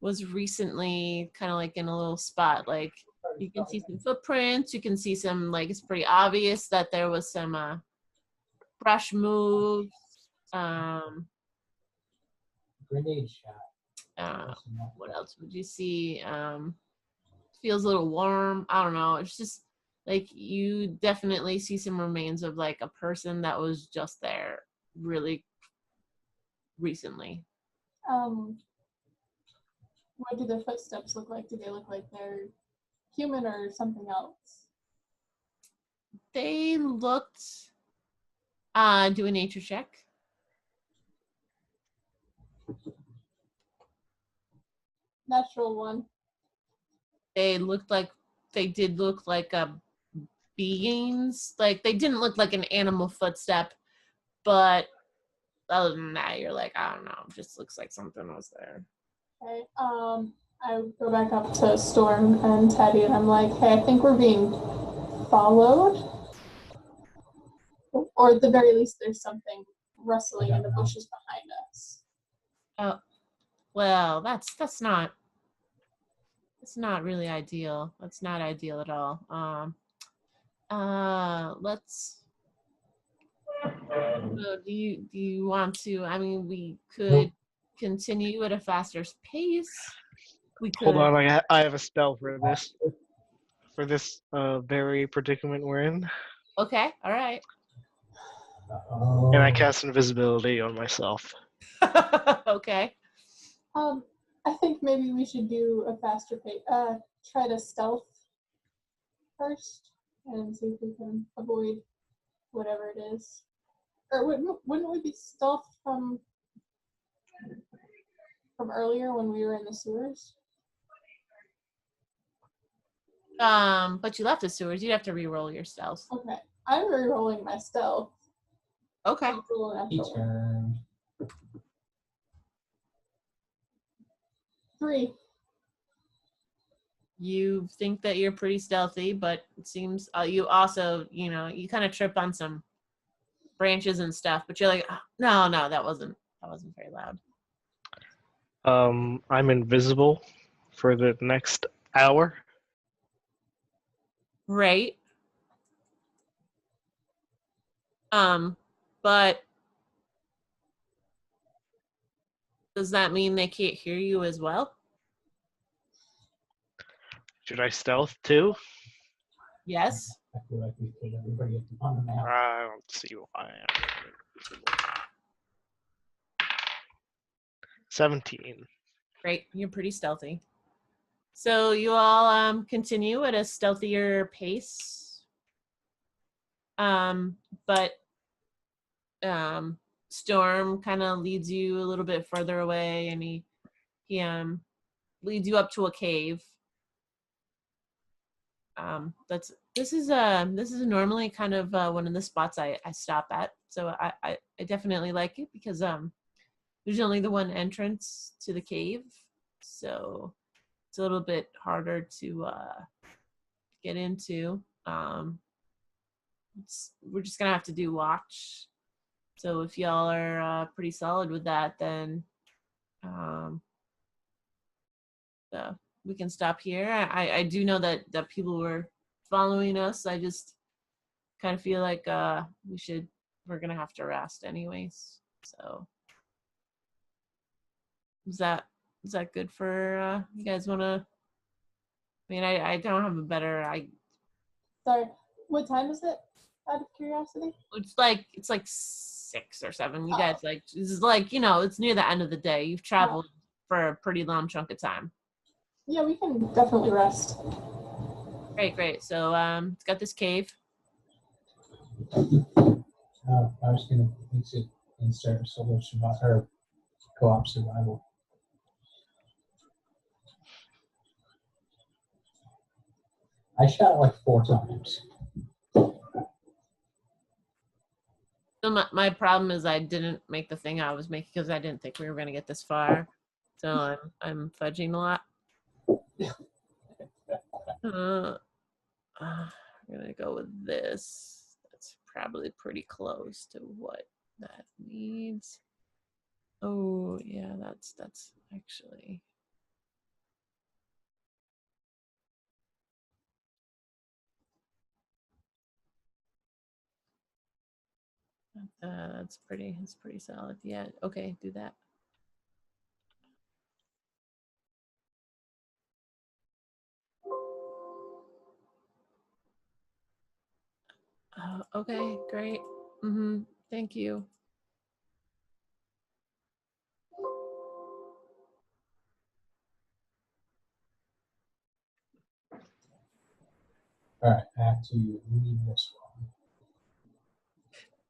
was recently kind of like in a little spot. Like you can see some footprints, you can see some, like, it's pretty obvious that there was some brush moves. Grenade shot. What else would you see? Feels a little warm. I don't know. It's just like you definitely see some remains of like a person that was just there really recently. What do their footsteps look like? Do they look like they're human or something else? They looked. Do a nature check. Natural 1. They did look like beings. Like they didn't look like an animal footstep, but other than that, you're like, I don't know. It just looks like something was there. Okay. I go back up to Storm and Teddy, and I'm like, hey, I think we're being followed. Or at the very least, there's something rustling in the bushes behind us. Oh, well, that's not really ideal. That's not ideal at all. Let's. Do you want to? I mean, we could continue at a faster pace. We could. Hold on, I have a spell for this very predicament we're in. Okay, all right. And I cast invisibility on myself. Okay. I think maybe we should do a faster pace. Try to stealth first and see if we can avoid whatever it is. Or wouldn't we be stealthed from earlier when we were in the sewers? But you left the sewers. You'd have to re-roll your stealth. Okay, I'm re-rolling my stealth. Okay. It's a little He natural. turned. 3. You think that you're pretty stealthy, but it seems you also, you kind of trip on some branches and stuff, but you're like, "Oh, no, that wasn't very loud." I'm invisible for the next hour. Right. But does that mean they can't hear you as well? Should I stealth too? Yes. I feel like we killed everybody on the map. I don't see why. 17. Great. You're pretty stealthy. So you all continue at a stealthier pace. But Storm kind of leads you a little bit further away, and he leads you up to a cave. This is normally kind of one of the spots I stop at, so I definitely like it because there's only the one entrance to the cave, so it's a little bit harder to get into. We're just gonna have to do watch. So if y'all are pretty solid with that, then we can stop here. I do know that people were following us. I just kind of feel like we're gonna have to rest anyways. So is that good for you guys? Wanna? I mean, I don't have a better. Sorry. What time is it? Out of curiosity. It's like 6 or 7. You guys this is like it's near the end of the day. You've traveled for a pretty long chunk of time. Yeah, we can definitely rest. Great. So it's got this cave. I was gonna mix it and start a solo survival or co-op survival. I shot like 4 times. So my problem is I didn't make the thing I was making because I didn't think we were gonna get this far. So I'm fudging a lot. I'm gonna go with this. That's probably pretty close to what that needs. Oh yeah, that's actually. That's pretty solid. Yeah. Okay, do that. Okay, great. Thank you. All right, I have to leave this one.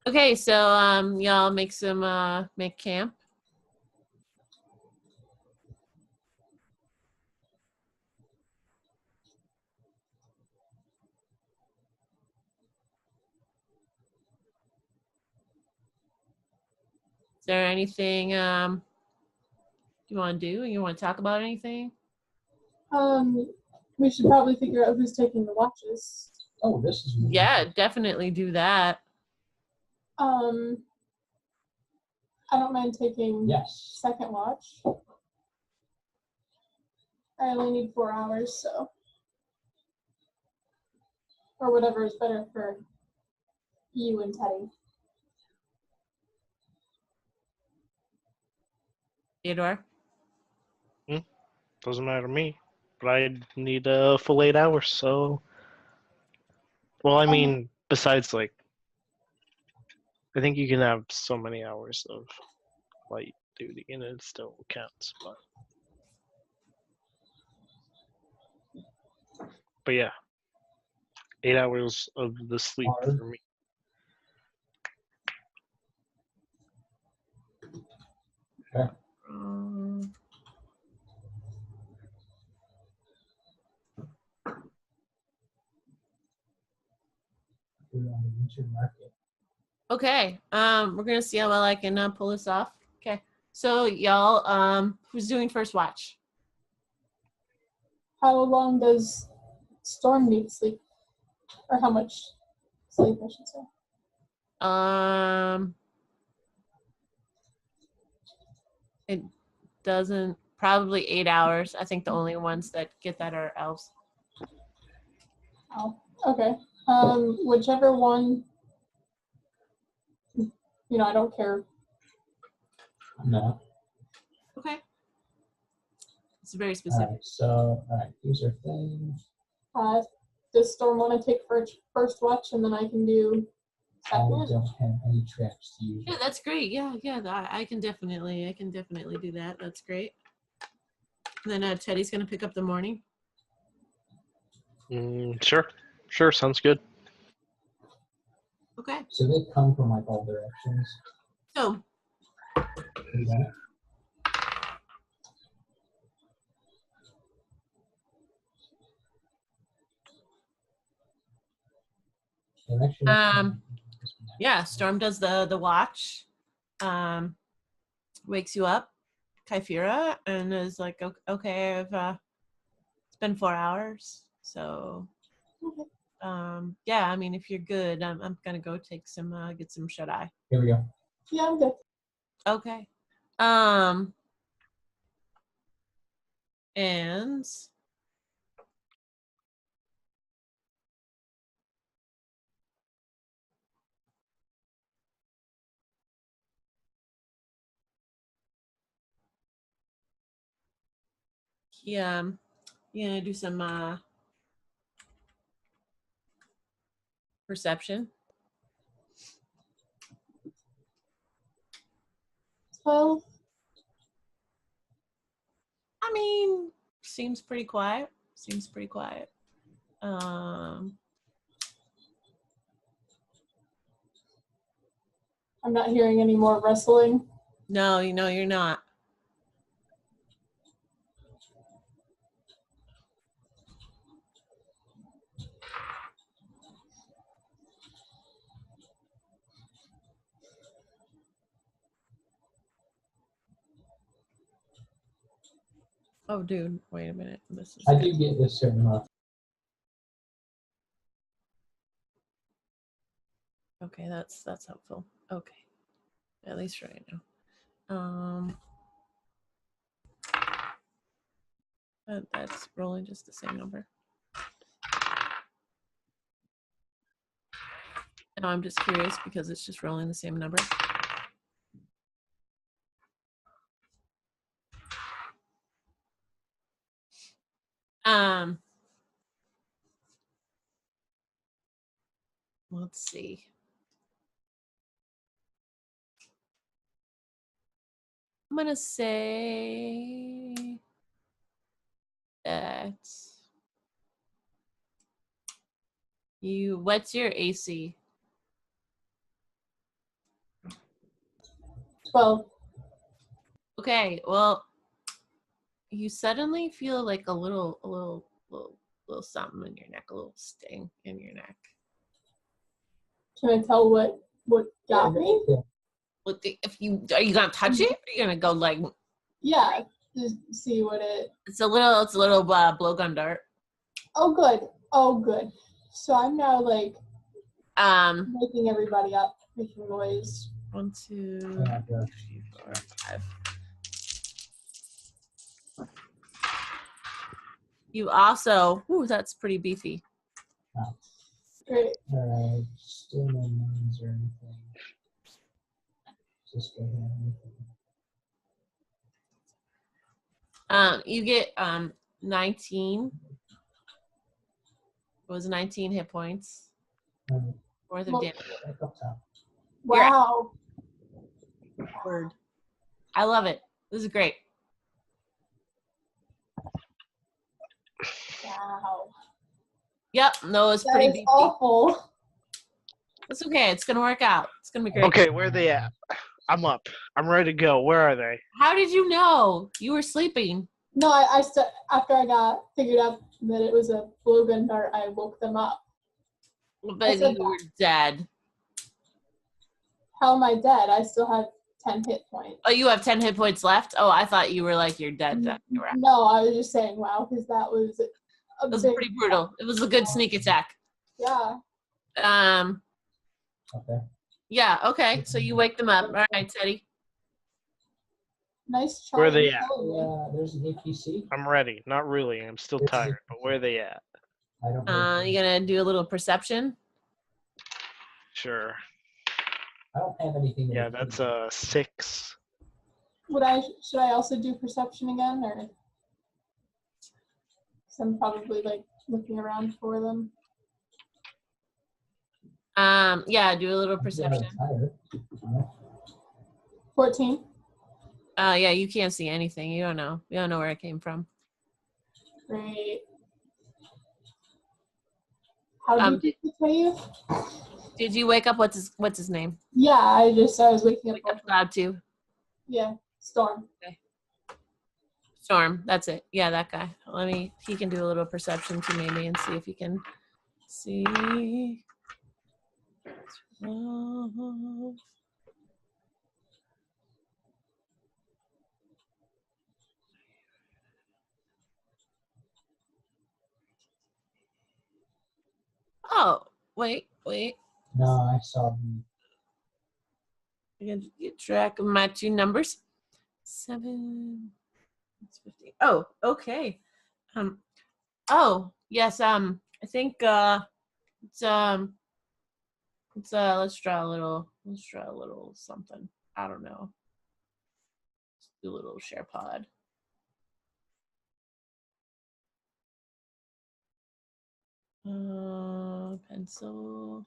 Okay, so y'all make camp. Is there anything you want to do? You want to talk about anything? We should probably figure out who's taking the watches. Oh, this is moving. Yeah, definitely do that. I don't mind taking Yes. second watch. I only need 4 hours, so. Or whatever is better for you and Teddy. Theodore? Doesn't matter to me. But I need a full 8 hours, so. Well, I mean, besides, like, I think you can have so many hours of light duty and it still counts. But yeah, 8 hours of the sleep Hard. for me. Okay. Put it on the YouTube market. Okay. We're gonna see how well I can pull this off. Okay. So y'all, who's doing first watch? How long does Storm need to sleep? Or how much sleep, I should say. It doesn't. Probably 8 hours. I think the only ones that get that are elves. Oh, okay. Whichever one. I don't care. No. Okay. It's very All specific. right. So, all right. Here's our thing. Does Storm want to take first watch, and then I can do I second? don't have any traps to use. Yeah, that's great. Yeah. I can definitely do that. That's great. And then Teddy's gonna pick up the morning. Sure, sounds good. Okay. So they come from like all directions. So Yeah. yeah, Storm does the watch. Wakes you up, Cayiphra, and is like, okay, it's been 4 hours, so yeah, I mean, if you're good, I'm gonna go take some get some shut eye. Here we go. Yeah, I'm good. Okay. And yeah, you're gonna do some perception. 12. I mean, seems pretty quiet. I'm not hearing any more wrestling. No, you're not. Oh, dude, wait a minute. This is I good. do get this certain amount. Okay, that's helpful. Okay, at least right now. That's rolling just the same number. No, I'm just curious because it's just rolling the same number. Let's see. I'm gonna say that what's your AC? 12. Okay, well, you suddenly feel like a little something in your neck, a little sting in your neck. Can I tell what got me? Are you gonna touch it? Or are you gonna go like? Yeah, just see what it. It's a little blowgun dart. Oh, good. So I'm now like waking everybody up, making noise. 1, 2, 3, 4, 5. You also, that's pretty beefy. Great. Alright, still no names or anything. Just go ahead. You get 19. It was 19 hit points worth of damage. Back up top. Wow. Word. I love it. This is great. Wow. Yep. No, it's That pretty is beefy. awful. It's okay. It's gonna work out. It's gonna be great. Okay, where are they at? I'm up. I'm ready to go. Where are they? How did you know? You were sleeping. No, after I got figured out that it was a blowgun dart, I woke them up. But you were dead. How am I dead? I still have 10 hit points. Oh, you have 10 hit points left? Oh, I thought you were like, you're dead then. You're right. No, I was just saying, wow, because that was It was pretty brutal. It was a good sneak attack. Yeah. Okay. Yeah, okay. So you wake them up. All right, Teddy. Nice try. Where are they at? There's an APC. I'm ready. Not really. I'm still tired. But where are they at? I don't know. You gonna do a little perception? Sure. I don't have anything. Yeah, that's a 6. Should I also do perception again, or? Because I'm probably like looking around for them. Yeah, do a little perception. 14. Yeah, you can't see anything. You don't know. You don't know where it came from. Great. How deep is the cave? Did you wake up? What's his name? Yeah, I was waking Wake up Cloud too. Yeah, Storm. Okay. Storm, that's it. Yeah, that guy. He can do a little perception too maybe and see if he can see. Oh, wait. No, I saw them. I gotta get track of my 2 numbers. 7. That's 15. Oh, okay. Oh, yes, I think let's draw a little something. I don't know. Let's do a little share pod. Pencil.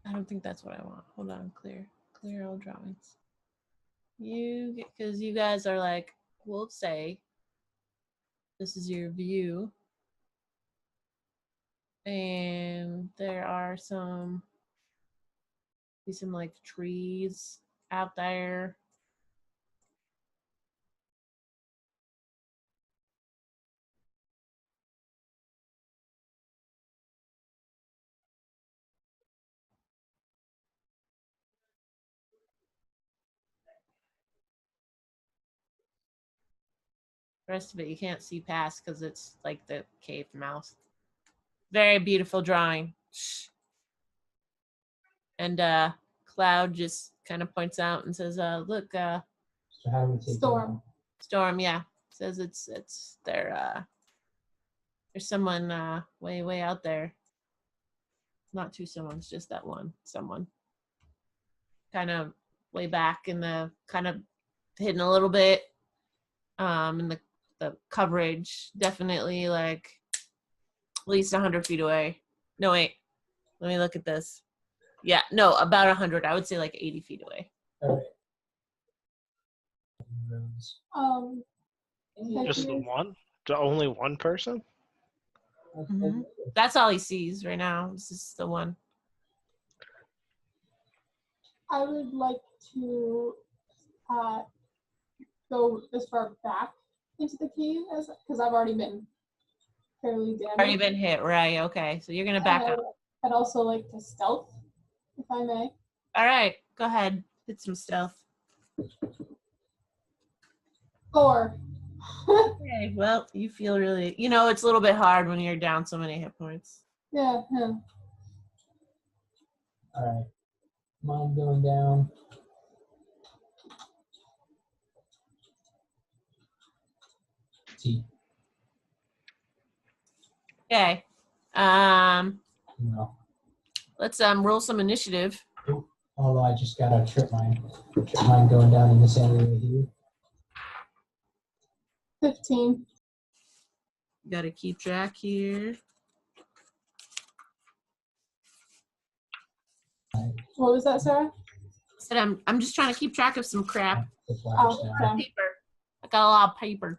I don't think that's what I want. Hold on, clear all drawings. Because you guys are like, we'll say, this is your view. And there are some like trees out there. The rest of it you can't see past because it's like the cave mouth. Very beautiful drawing. And Cloud just kind of points out and says, look, So how do we take Storm. Storm, yeah. Says it's there's someone way out there. Not 2 someone's, just that one someone. Kind of way back in the kind of hidden a little bit. In the coverage, definitely like at least 100 feet away. No, wait. Let me look at this. Yeah, no, about 100. I would say like 80 feet away. All right. Just the one? Only one person? Mm-hmm. That's all he sees right now. This is the one. I would like to go as far back into the cave because I've already been fairly damaged. Already been hit, right? Okay, so you're gonna back up. I'd also like to stealth, if I may. All right, go ahead. Hit some stealth. 4. Okay, well, you feel really, it's a little bit hard when you're down so many hit points. Yeah. All right. Mine going down. T. Okay. No. Let's roll some initiative. Although I just got a trip mine. Trip mine going down in this area here. 15. Got to keep track here. What was that, Sarah? I said I'm just trying to keep track of some crap. Oh, okay. Paper. I got a lot of paper.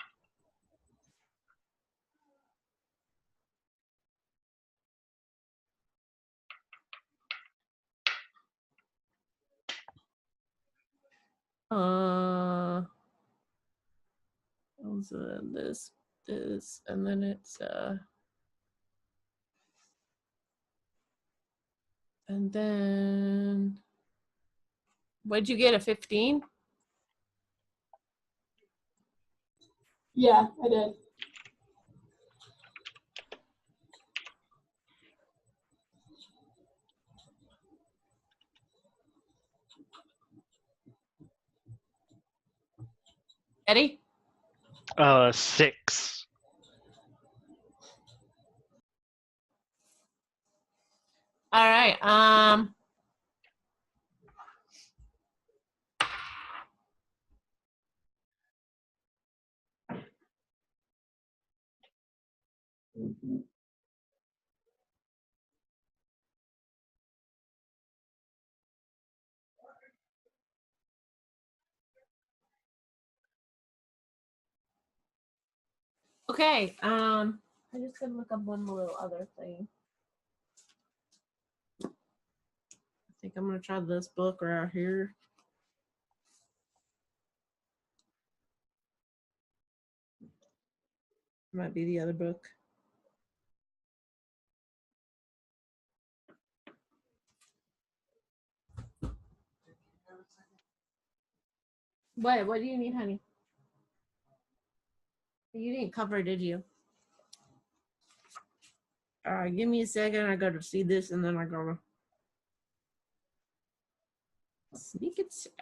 Also this, and then it's and then what'd you get, a 15? Yeah, I did. Eddie? 6. All right. Okay. I just gotta look up one little other thing. I think I'm gonna try this book right here. Might be the other book. What do you need, honey? You didn't cover, did you? All right, give me a second. I gotta see this, and then I gotta sneak attack.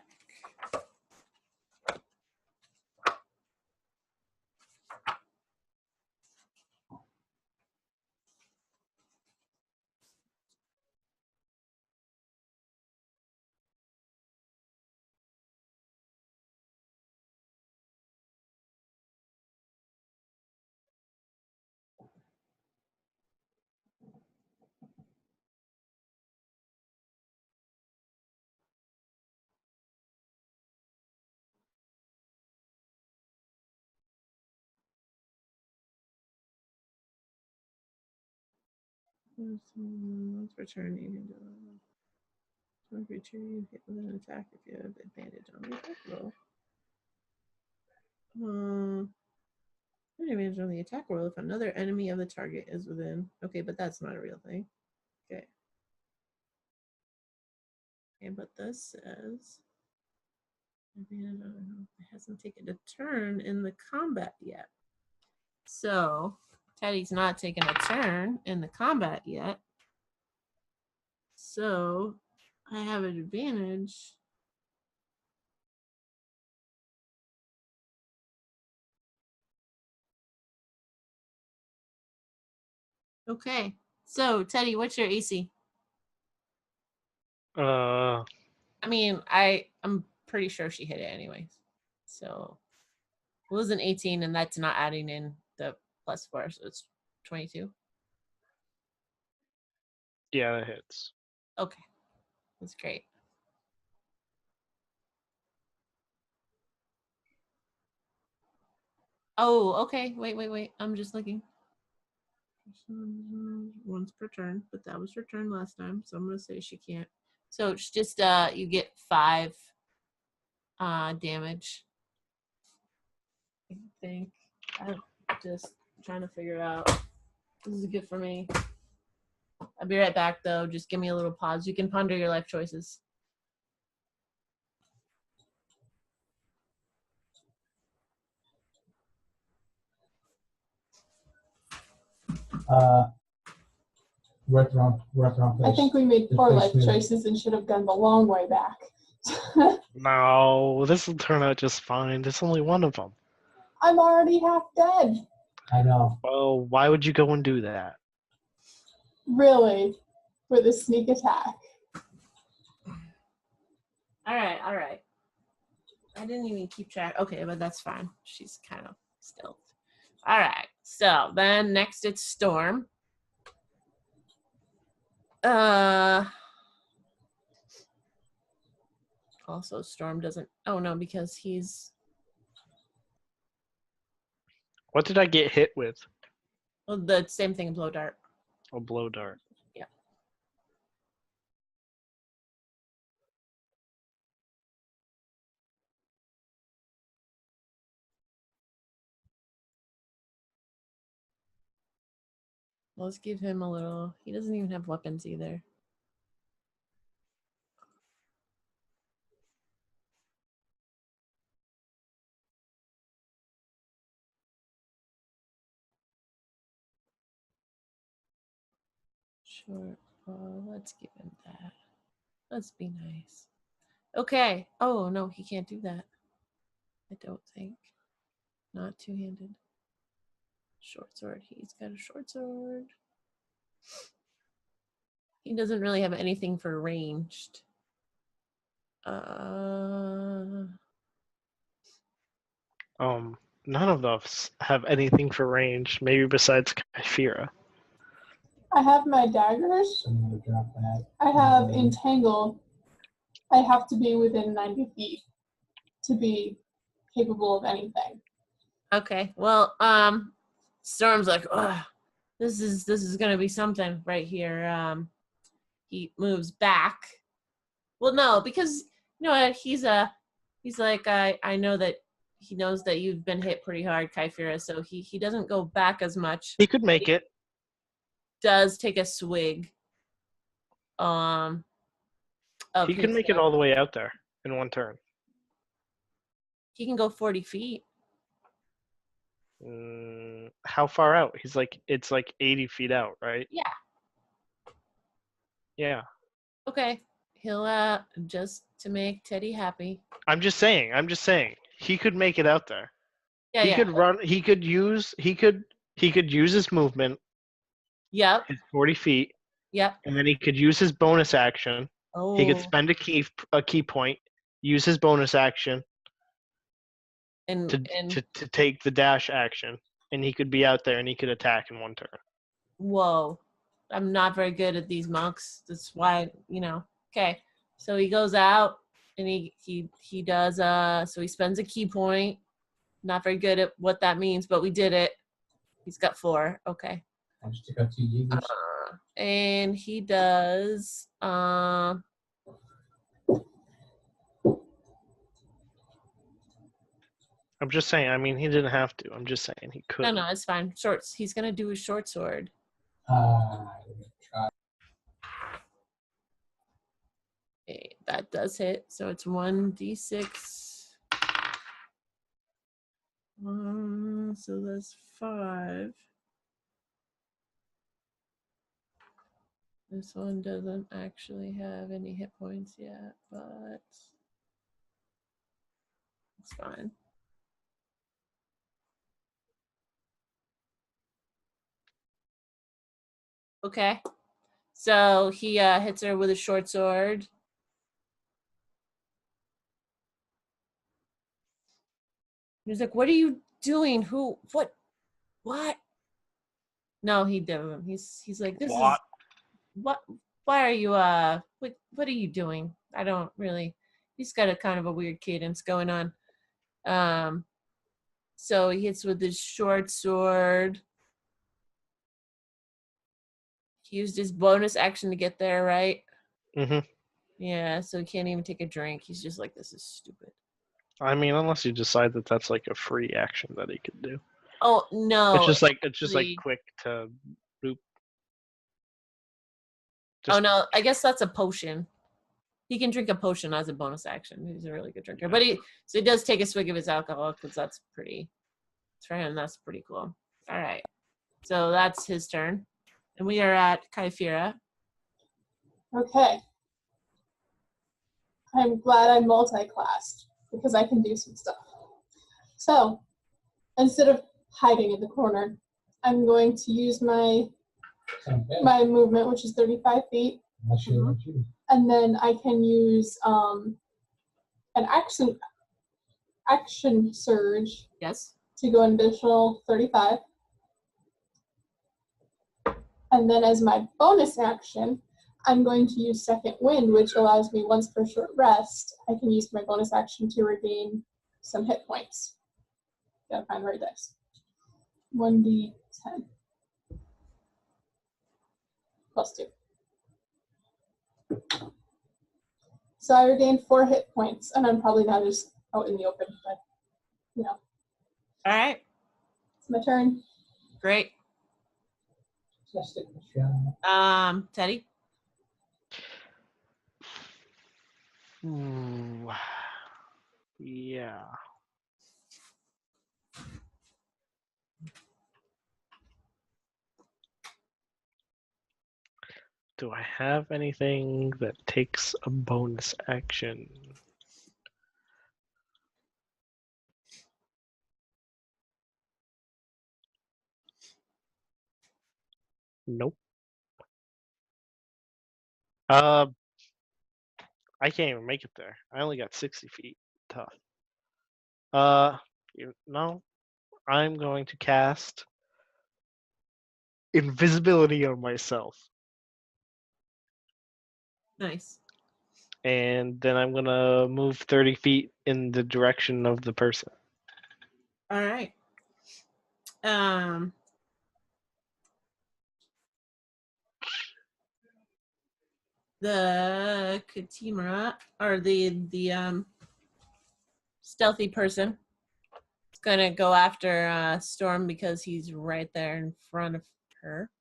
Once returning, one creature you hit with an attack if you have advantage on the attack roll. Advantage on the attack roll if another enemy of the target is within. Okay, but that's not a real thing. Okay. Okay, but this says advantage on it hasn't taken a turn in the combat yet. So Teddy's not taking a turn in the combat yet. So I have an advantage. Okay. So Teddy, what's your AC? I mean, I'm pretty sure she hit it anyways. So it was an 18, and that's not adding in the +4, so it's 22. Yeah, that hits. Okay, that's great. Oh, okay. Wait. I'm just looking. Once per turn, but that was her turn last time, so I'm gonna say she can't. So it's just you get 5 damage. I think I'm just trying to figure it out. This is good for me. I'll be right back though. Just give me a little pause. You can ponder your life choices. We're at the wrong place. I think we made The poor place life we- choices and should have gone the long way back. No, this will turn out just fine. There's only one of them. I'm already half dead. I know. Well, why would you go and do that? Really? For the sneak attack. All right. I didn't even keep track. Okay, but that's fine. She's kind of stealth. All right. So then next it's Storm. Also Storm doesn't. Oh no, because he's. What did I get hit with? Well, the same thing, blow dart. A blow dart. Yeah. Let's give him a little. He doesn't even have weapons either. Sure. Let's give him that. Let's be nice. Okay. Oh, no, he can't do that. I don't think. Not two-handed. Short sword. He's got a short sword. He doesn't really have anything for ranged. None of us have anything for range, maybe besides Cayiphra. I have my daggers. I'm gonna drop that. I have entangle. I have to be within 90 feet to be capable of anything. Okay. Well, Storm's like, ugh, this is gonna be something right here. He moves back. Well, no, because you know what, he's like, I know that he knows that you've been hit pretty hard, Cayiphra, so he doesn't go back as much. He could make it. Does take a swig. Of He can make it all the way out there in one turn. He can go 40 feet. How far out? It's like 80 feet out, right? Yeah. Yeah. Okay. He'll just to make Teddy happy. I'm just saying. He could make it out there. Yeah, He could run. He could use his movement. Yep. His 40 feet. Yep. And then he could use his bonus action. Oh. He could spend a key point, use his bonus action to take the dash action, and he could be out there and he could attack in one turn. Whoa. I'm not very good at these monks. That's why, Okay. So he goes out and he does so he spends a key point. Not very good at what that means, but we did it. He's got 4. Okay. I just took out 2 Jaegers. And he does I'm just saying. I mean, he didn't have to. I'm just saying he could. No, it's fine. Shorts. He's gonna do his short sword. Try. Okay, that does hit. So it's 1d6. So that's 5. This one doesn't actually have any hit points yet, but it's fine. Okay. So he hits her with a short sword. He's like, "What are you doing? Who? What? No, he didn't. He's like, "This What? is what? Why are you what are you doing? I don't really." He's got a kind of a weird cadence going on. So he hits with his short sword. He used his bonus action to get there, right? Mm-hmm. Yeah, so he can't even take a drink. He's just like, this is stupid. I mean, unless you decide that that's like a free action that he could do. Oh no! It's just like quick to boop. Oh no! I guess that's a potion. He can drink a potion as a bonus action. He's a really good drinker, but he does take a swig of his alcohol because that's pretty. For him, that's pretty cool. All right, so that's his turn, and we are at Cayiphra. Okay. I'm glad I'm multi-classed because I can do some stuff. So instead of hiding in the corner, I'm going to use my movement, which is 35 feet. And then I can use an action surge. Yes. To go an additional 35. And then as my bonus action, I'm going to use Second Wind, which allows me once per short rest, I can use my bonus action to regain some hit points. Gotta find the right dice. 1d10. Plus 2. So I regained 4 hit points, and I'm probably now just out in the open, but, All right. It's my turn. Great. Just stick with you. Teddy. Ooh. Yeah. Do I have anything that takes a bonus action? Nope. I can't even make it there. I only got 60 feet. Tough. No. I'm going to cast invisibility on myself. Nice. And then I'm gonna move 30 feet in the direction of the person. All right. The Katimra or the stealthy person is gonna go after Storm because he's right there in front of her.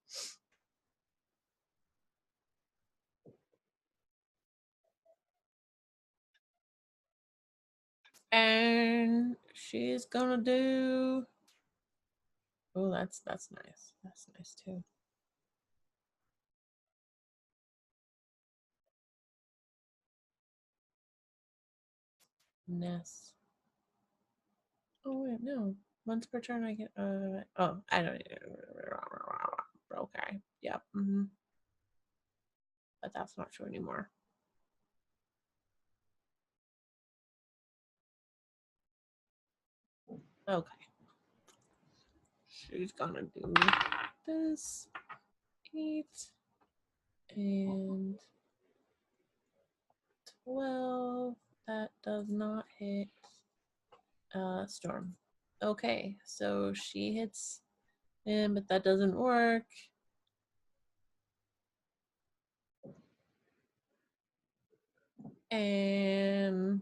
And she's gonna do. Oh, that's nice. That's nice too. Ness. Oh wait, no. Once per turn, I get. Oh, I don't. Okay. Yep. But that's not true anymore. Okay. She's gonna do this. 8 and 12. That does not hit Storm. Okay, so she hits him, but that doesn't work. And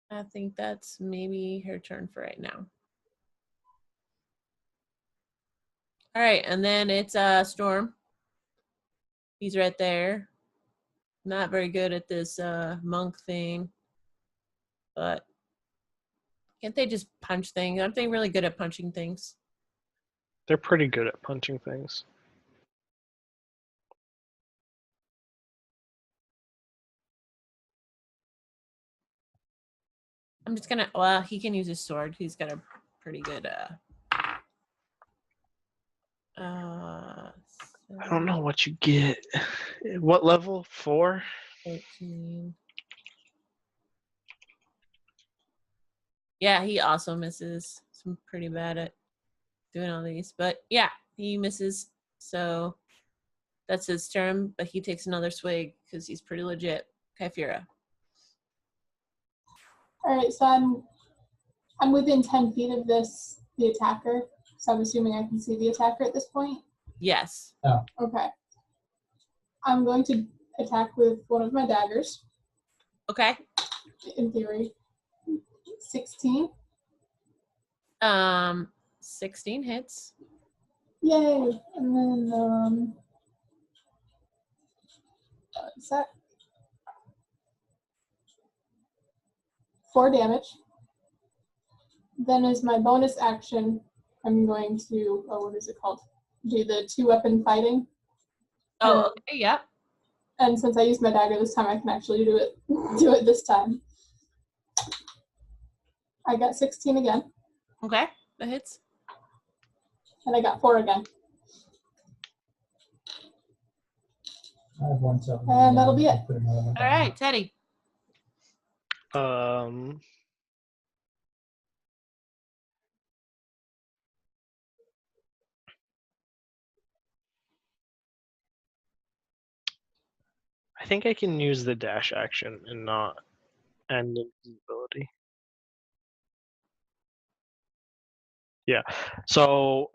I think that's maybe her turn for right now. All right, and then it's Storm. He's right there. Not very good at this monk thing, but can't they just punch things? Aren't they really good at punching things? They're pretty good at punching things. I'm just gonna. Well, he can use his sword. He's got a pretty good. I don't know what you get. What level? 4? 13. Yeah, he also misses. I'm pretty bad at doing all these, but yeah, he misses. So that's his turn, but he takes another swig because he's pretty legit. Cayiphra. All right, so I'm within 10 feet of the attacker. So I'm assuming I can see the attacker at this point. Yes. Oh. Okay. I'm going to attack with one of my daggers. Okay. In theory. 16. 16 hits. Yay! And then is that 4 damage. Then as my bonus action, I'm going to what is it called? Do the 2-weapon fighting. Oh, okay, yep. And since I used my dagger this time, I can actually do it this time. I got 16 again. Okay, that hits. And I got 4 again. I have one so And that'll be it. All right, Teddy. I think I can use the dash action and not end invisibility. Yeah. So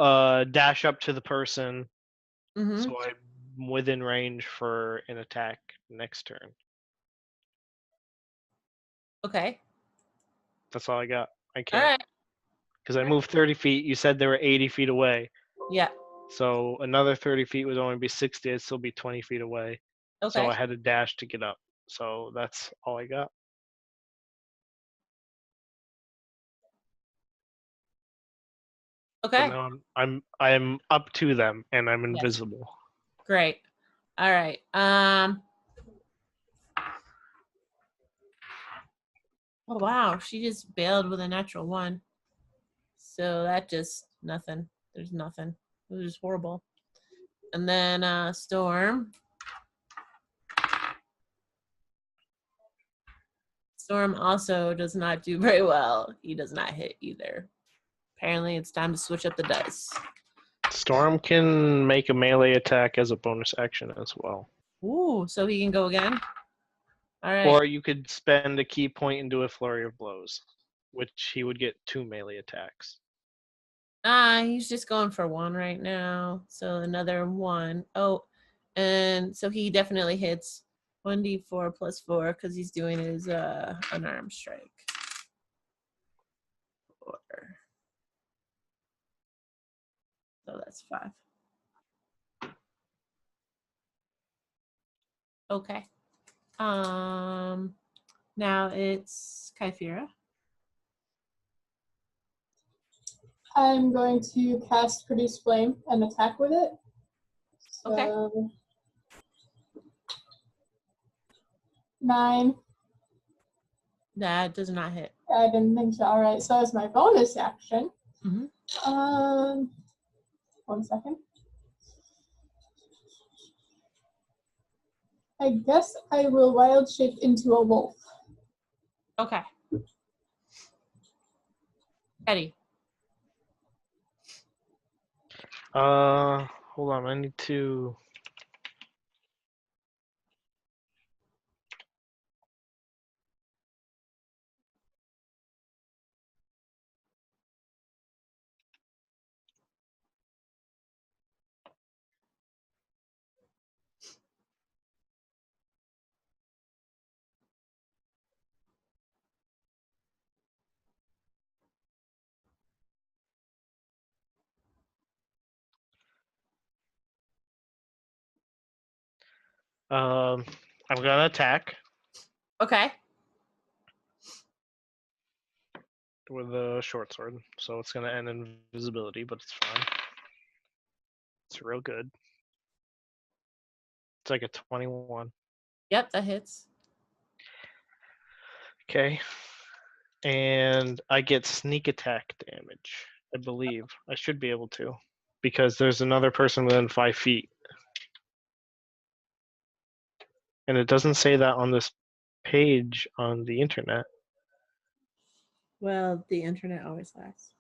dash up to the person. Mm-hmm. So I'm within range for an attack next turn. Okay. That's all I got. I All can't. right. Because I moved 30 feet. You said they were 80 feet away. Yeah. So another 30 feet would only be 60. I'd still be 20 feet away. So Okay. I had to dash to get up. So that's all I got. Okay. So now I'm up to them and I'm Yes. invisible. Great. All right. Oh wow, she just bailed with a natural 1. So that just nothing. There's nothing. It was just horrible. And then Storm. Storm also does not do very well. He does not hit either. Apparently, it's time to switch up the dice. Storm can make a melee attack as a bonus action as well. Ooh, so he can go again? All right. Or you could spend a key point and do a flurry of blows, which he would get 2 melee attacks. He's just going for 1 right now. So another 1. Oh, and so he definitely hits 1d4 plus 4 because he's doing his unarmed strike. 4. So that's 5. Okay. Now it's Cayiphra. I'm going to cast Produce Flame and attack with it. So, Okay. 9. That does not hit. I didn't think so. All right, so as my bonus action, Mhm. 1 second. I guess I will wild shape into a wolf. Okay. Teddy. Hold on, I need to. I'm gonna attack Okay. with a short sword, so it's gonna end in invisibility, but it's fine. It's real good. It's like a 21. Yep, that hits. Okay. And I get sneak attack damage, I believe. I should be able to, because there's another person within 5 feet. And it doesn't say that on this page on the internet. Well, the internet always lies.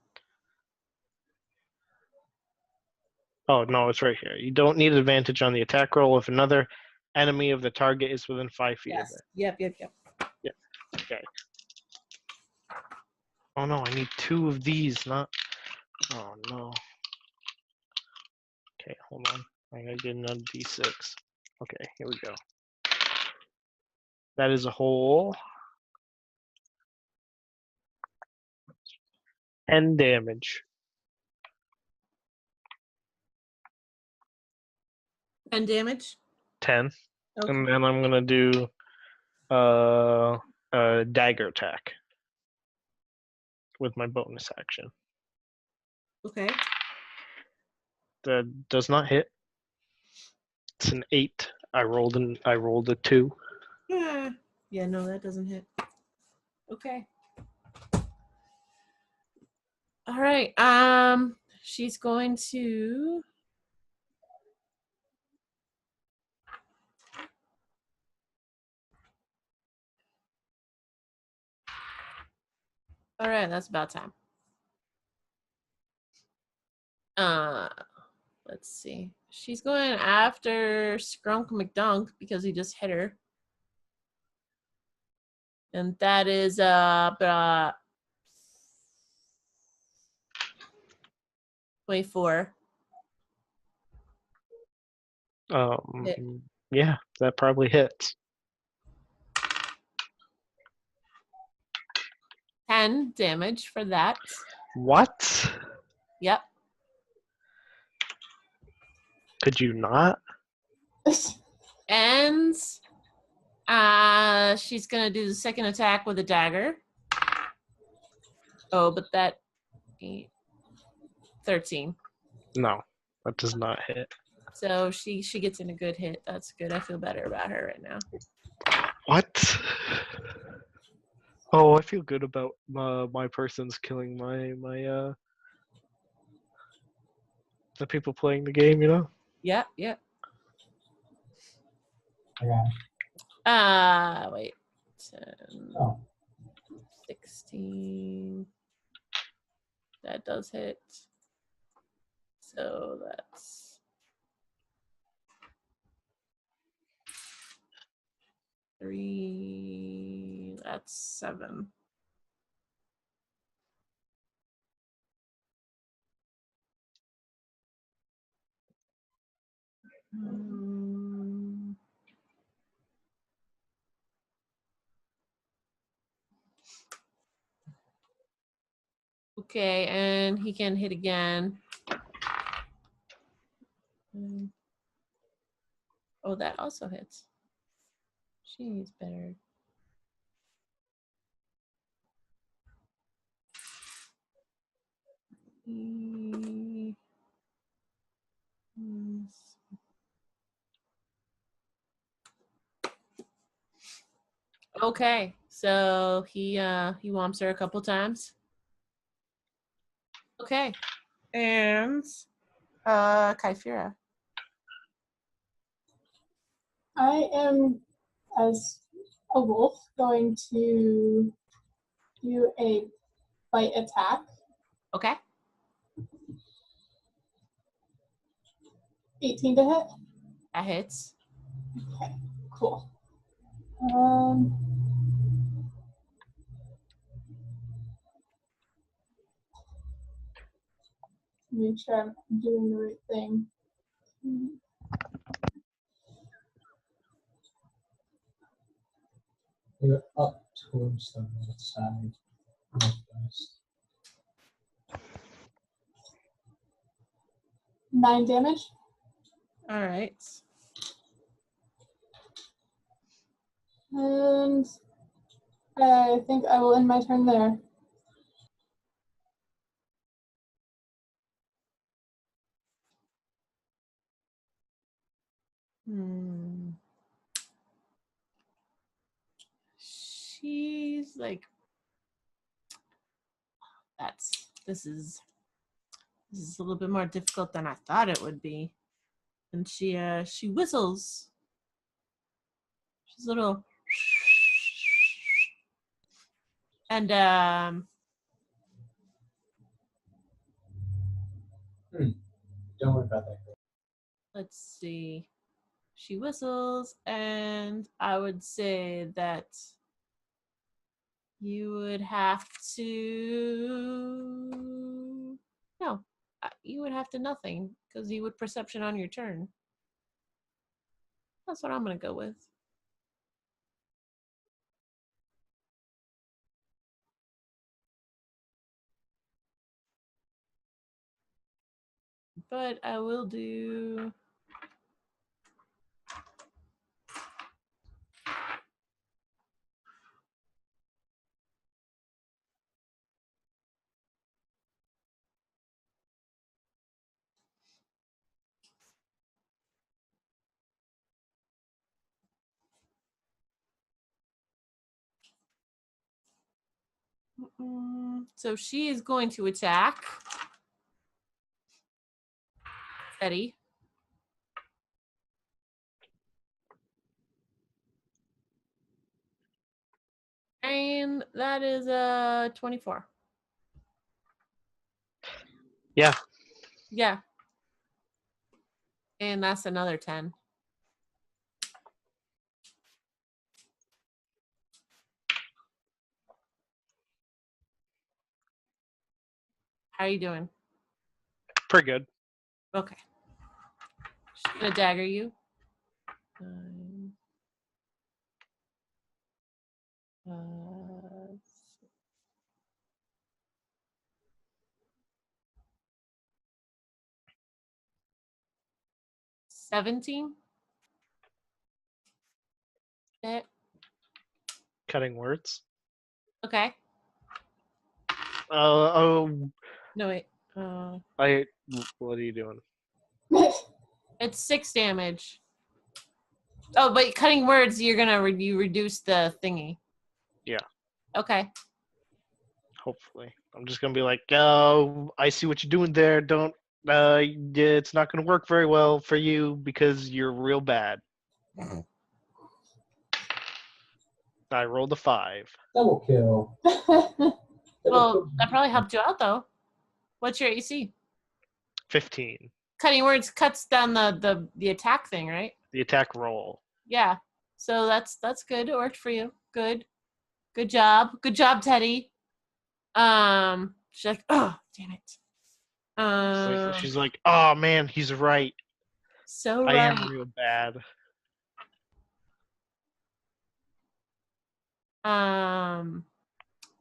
Oh, no, it's right here. You don't need advantage on the attack roll if another enemy of the target is within 5 feet of Yes. it. Yep. Yeah. Okay. Oh no, I need 2 of these, not. Oh no. Okay, hold on. I gotta get another d6. Okay, here we go. That is a whole 10 damage. 10 damage. 10. Okay. And then I'm gonna do a dagger attack with my bonus action. Okay. That does not hit. It's an 8. I rolled a 2. Yeah, no, that doesn't hit. Okay. All right. She's going to. All right, that's about time. Let's see. She's going after Scrunk McDunk because he just hit her. And that is 24. Hit. Yeah, that probably hits. 10 damage for that. What? Yep. Could you not? And she's gonna do the second attack with a dagger. Oh, but that 13. No, that does not hit. So she gets in a good hit. That's good. I feel better about her right now. What? Oh, I feel good about my person's killing my the people playing the game, you know? Yep, yep. I got it. Wait. 10, Oh, 16. That does hit. So that's 3. That's 7. Okay, and he can hit again. Oh, that also hits. She's better. Okay, so he whomps her a couple times. Okay, and Cayiphra. I am, as a wolf, going to do a bite attack. Okay. 18 to hit. That hits. Okay, cool. Make sure I'm doing the right thing. you're up towards the north side. Northwest. 9 damage. All right. And I think I will end my turn there. She's like, this is a little bit more difficult than I thought it would be. And she whistles. She's a little, and Don't worry about that. let's see. She whistles, and I would say that you would have to. No, you would have to nothing because you would perception on your turn. That's what I'm going to go with. But I will do. So she is going to attack Teddy. And that is a 24. Yeah. Yeah. And that's another 10. How are you doing? Pretty good. Okay. She's gonna dagger you. 9, 5, 17. Hit. Cutting words. Okay. Oh, No wait. what are you doing? It's 6 damage. Oh, but cutting words, you're gonna you reduce the thingy. Yeah. Okay. Hopefully, I'm just gonna be like, oh, I see what you're doing there. Don't. Yeah, it's not gonna work very well for you because you're real bad. I rolled a 5. Double kill. Well, that probably helped you out though. What's your AC? 15. Cutting words cuts down the attack thing, right? The attack roll. Yeah. So that's good. It worked for you. Good. Good job. Good job, Teddy. She's like, oh, damn it. She's like, oh man, he's right. So I right. am real bad.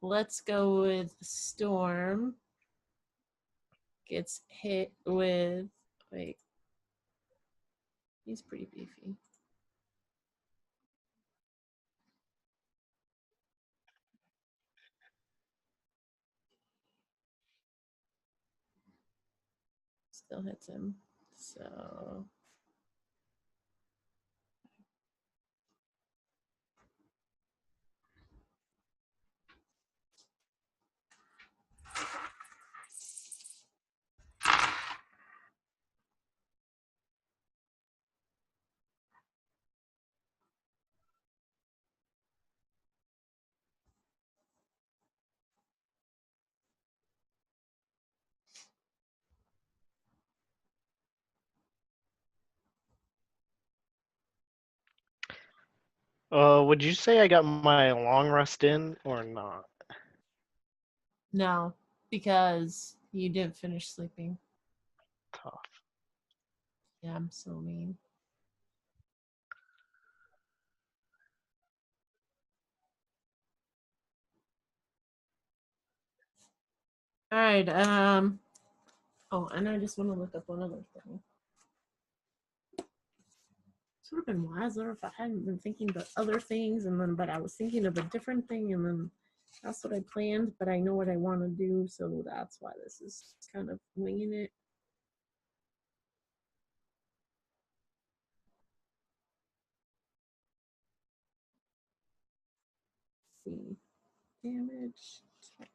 Let's go with Storm. Gets hit with, wait. He's pretty beefy. Still hits him. So Would you say I got my long rest in or not? no, because you didn't finish sleeping. Tough. Yeah, I'm so mean. All right. Oh, and I just want to look up one other thing. It would have been wiser if I hadn't been thinking about other things, but I was thinking of a different thing, and then that's what I planned. But I know what I want to do, so that's why this is kind of winging it. Let's see, damage types.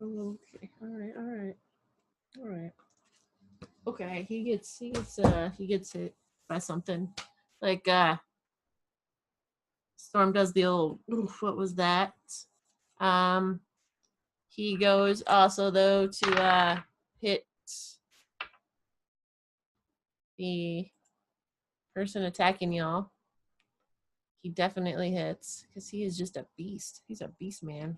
Okay, all right. Okay, he gets hit by something. Like Storm does the old oof, what was that? He goes also though to hit the person attacking y'all. He definitely hits because he is just a beast. He's a beast man.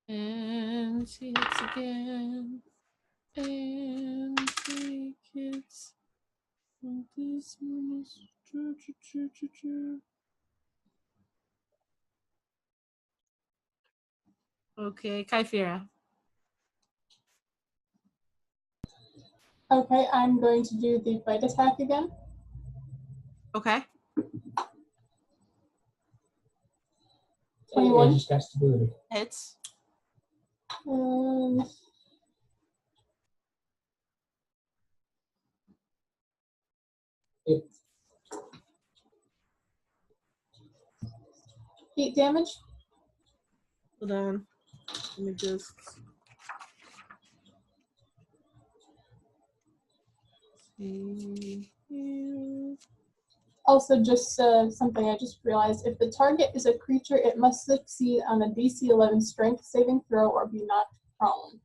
And he hits again. And he hits. This one is. Okay, Cayiphra. Okay, I'm going to do the bite attack again. Okay. 21. Just got stability. Hits. And Yep. 8 damage. Hold on. Let me just. See here. Also, just something I just realized. If the target is a creature, it must succeed on a DC 11 strength saving throw or be knocked prone.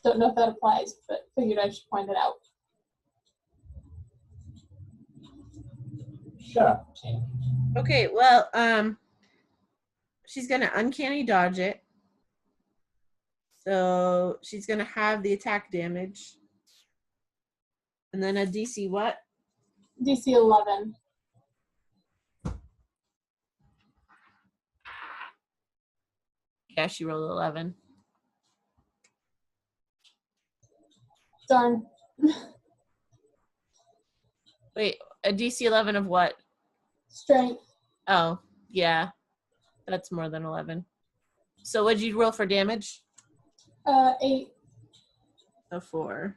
Don't know if that applies, but figured I should point it out. Shut up, Sam. Okay, well, she's gonna uncanny dodge it. So she's gonna have the attack damage. And then a DC what? DC 11. Yeah, she rolled 11. Darn. Wait, a DC 11 of what? Strength. Oh, yeah. That's more than 11. So what'd you roll for damage? 8. A 4.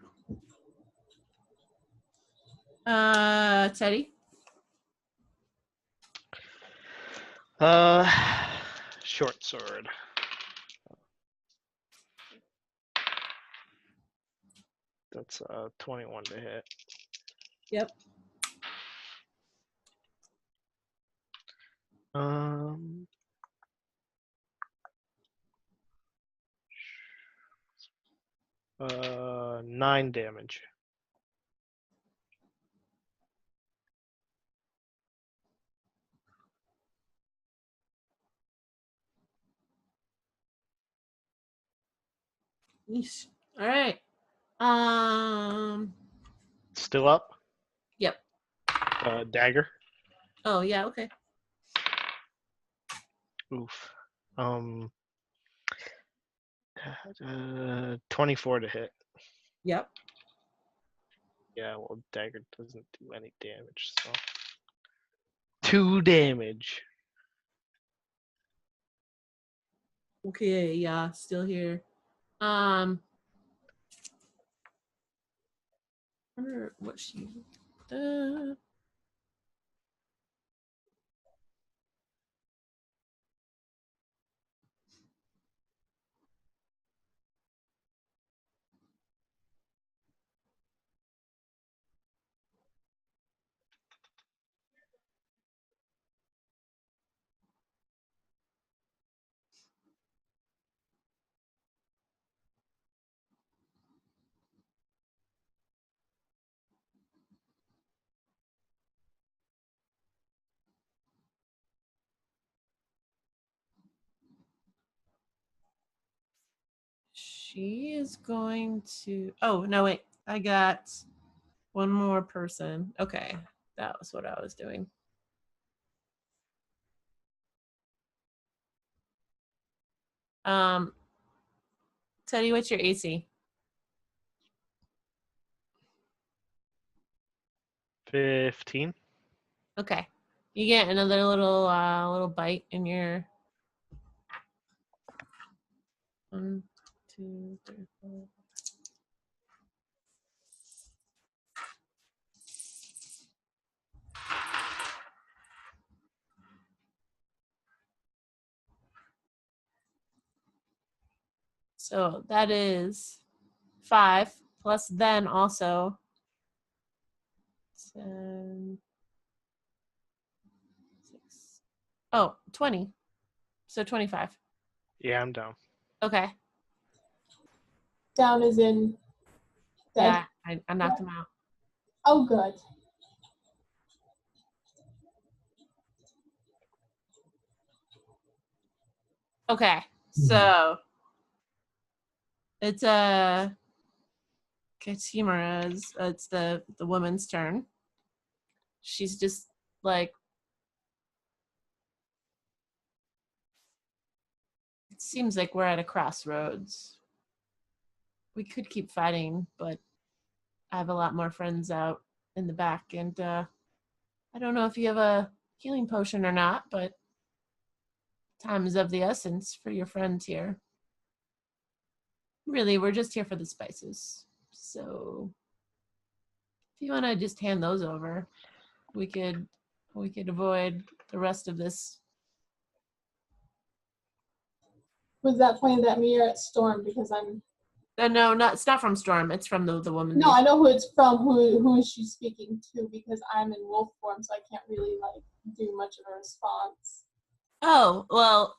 Teddy? Short sword. That's 21 to hit. Yep. Um, 9 damage. Yeesh. All right. Still up? Yep. Dagger. Oh, yeah, okay. Oof. 24 to hit. Yep. Yeah, well, dagger doesn't do any damage, so 2 damage. Okay, yeah, still here. Wonder what she does. She is going to. Oh, no, wait. I got one more person. Okay. That was what I was doing. Teddy, what's your AC? 15. Okay. You get another little bite in your 1, 2, 3, 4. So that is 5 plus then also 10, 6. Oh, 20. So 25. Yeah, I'm down. Okay. Down is in dead. Yeah, I knocked him out. Oh, good. Okay. So it's Cayiphra's. It's the woman's turn. She's just like, it seems like we're at a crossroads. We could keep fighting, but I have a lot more friends out in the back, and I don't know if you have a healing potion or not, but time is of the essence for your friends here. Really, we're just here for the spices. So If you want to just hand those over, we could avoid the rest of this. Was that pointed at me or at Storm? Because I'm. No, it's not from Storm. It's from the woman. No, I know who it's from. Who is she speaking to? Because I'm in wolf form, so I can't really like do much of a response. Oh well,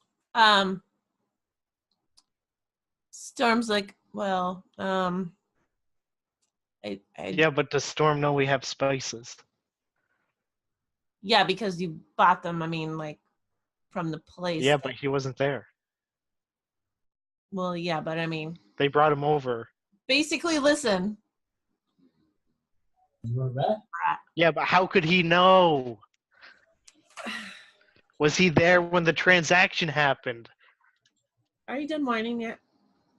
Storm's like, well, Yeah, but does Storm know we have spices? Yeah, because you bought them. I mean, like from the place. Yeah, but he wasn't there. Well, yeah, but I mean, They brought him over. basically, listen. You were right. Yeah, but how could he know? Was he there when the transaction happened? Are you done whining yet?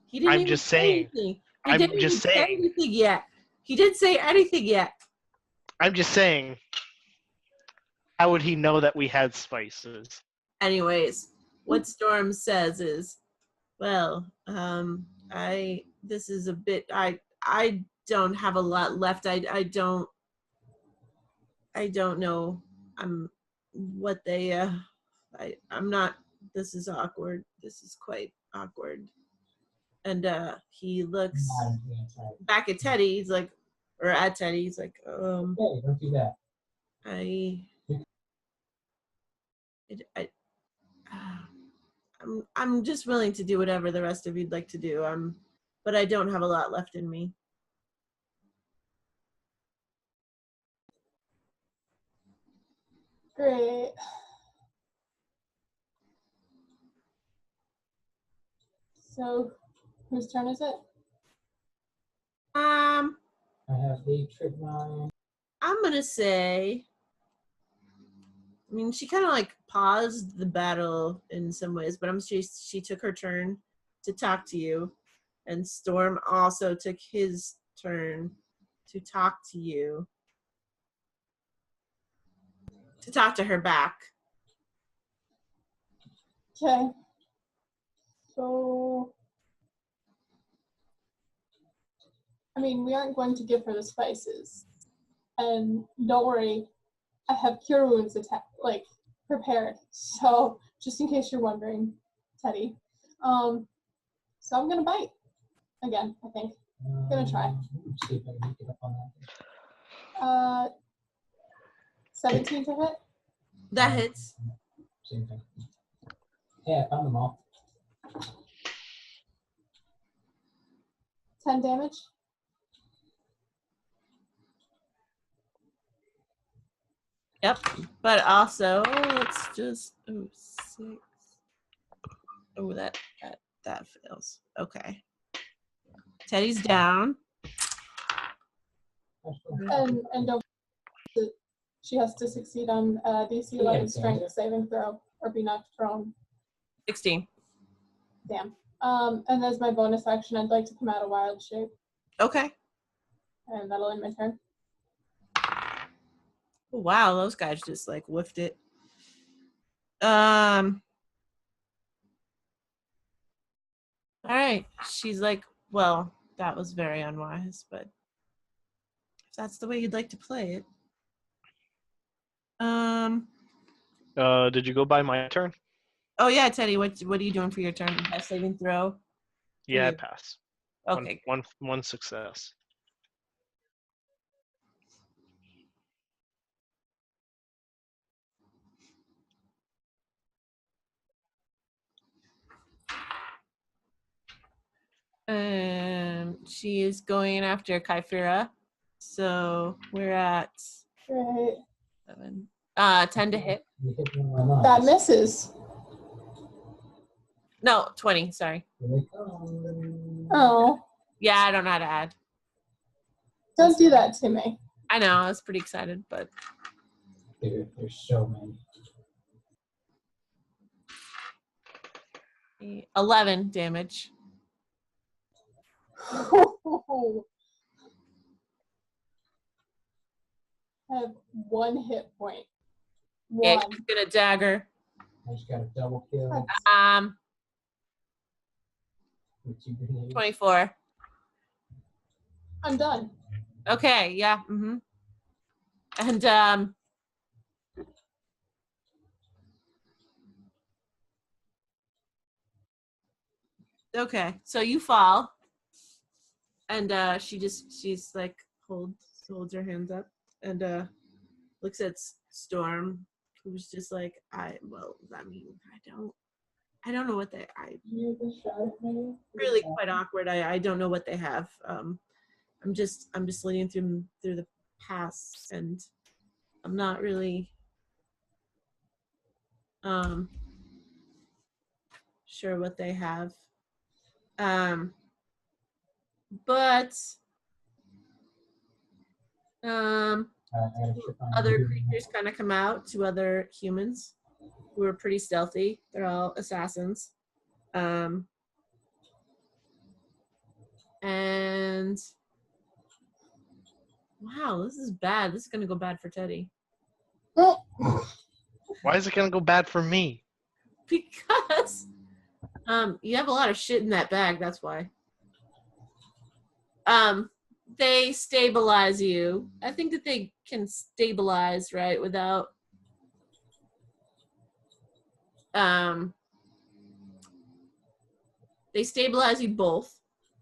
He didn't I'm even just say saying. anything. He I'm didn't just even say saying. anything yet. He didn't say anything yet. I'm just saying. How would he know that we had spices? Anyways, what Storm says is, well, this is a bit, I don't have a lot left. I don't know. What they, I'm not, this is awkward. This is quite awkward. And he looks back at Teddy. He's like, or at Teddy. He's like, Hey, don't do that. I'm just willing to do whatever the rest of you'd like to do. But I don't have a lot left in me. Great. So, whose turn is it? I have 8 trick 9. I'm gonna say. I mean, she kind of like paused the battle in some ways, but she took her turn to talk to you, and Storm also took his turn to talk to you, to talk to her back. Okay. So, I mean, we aren't going to give her the spices, and don't worry, I have cure wounds prepared. So, just in case you're wondering, Teddy. So I'm gonna bite again. I think I'm gonna try. See if I can get up on that. 17 to hit. That hits. Same thing. Yeah, I found them all. 10 damage. Yep. But also, let's just 6. Oh, that fails. Okay. Teddy's down. And don't. She has to succeed on DC 11 strength saving throw or be knocked prone. 16. Damn. And as my bonus action, I'd like to come out of wild shape. Okay. And that'll end my turn. Wow, those guys just like whiffed it. All right. She's like, well, that was very unwise, but if that's the way you'd like to play it. Did you go by my turn? Oh yeah, Teddy, what are you doing for your turn? Best saving throw? Yeah, I pass. Okay. One success. She is going after Cayiphra. So we're at Right. 7. 10 to hit. That misses. No, 20, sorry. Oh. Yeah, I don't know how to add. Don't do that to me. I know, I was pretty excited, but There's so many. 11 damage. I have 1 hit point. Yeah, 1. she's gonna dagger. I just got a double kill. 24. I'm done. Okay, yeah. Mm-hmm. And okay, so you fall, and she's like holds her hands up and looks at Storm, who's just like, I don't know what You just shot at me. really quite awkward. I don't know what they have. I'm just leading through the past, and I'm not really sure what they have. But other creatures kind of come out, to other humans who are pretty stealthy. They're all assassins. And wow, this is bad. This is gonna go bad for Teddy. Why is it gonna go bad for me? Because you have a lot of shit in that bag, that's why. They stabilize you. I think that they can stabilize, right, without they stabilize you both,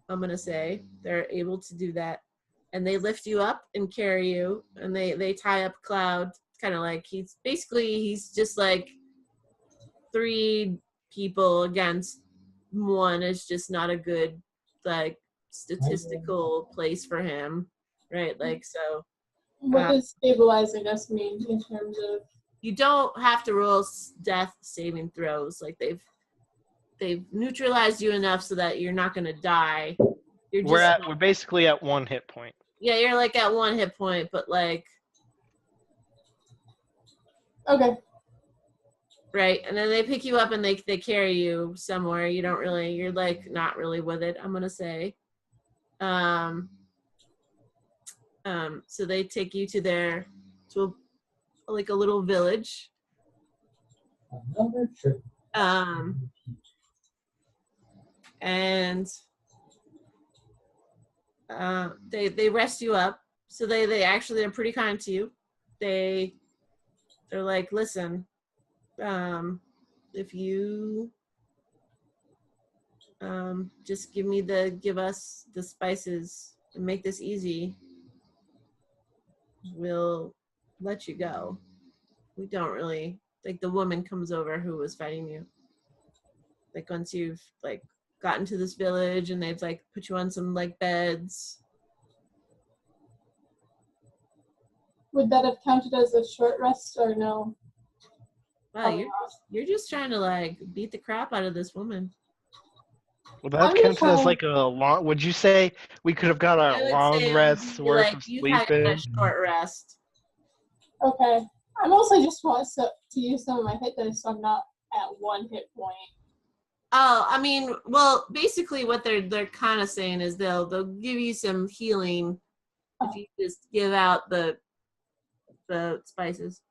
I'm gonna say. They're able to do that. And they lift you up and carry you, and they tie up Cloud, kind of like he's just like 3 people against 1 is just not a good like statistical place for him, right? Like, so What does stabilizing us mean in terms of? You don't have to roll death saving throws. Like they've neutralized you enough so that you're not gonna die. We're basically at 1 hit point. Yeah, you're like at 1 hit point, but like. Okay. Right, and then they pick you up and they carry you somewhere. You're like not really with it, I'm gonna say. So they take you to a little village. And they rest you up. So they actually are pretty kind to you. They're like, listen, if you just give us the spices and make this easy, we'll let you go. We don't really, like, the woman comes over who was fighting you. Like, once you've like gotten to this village and they've like put you on some like beds. Would that have counted as a short rest or no? Wow, you're just trying to like beat the crap out of this woman. Well, that counted as like a long. Would you say we could have got a long rest worth like, of you've sleeping? had a short rest. Okay. I mostly just want to use some of my hit dice so I'm not at 1 hit point. Oh, I mean, well, basically what they're kind of saying is they'll give you some healing if you just give out the spices.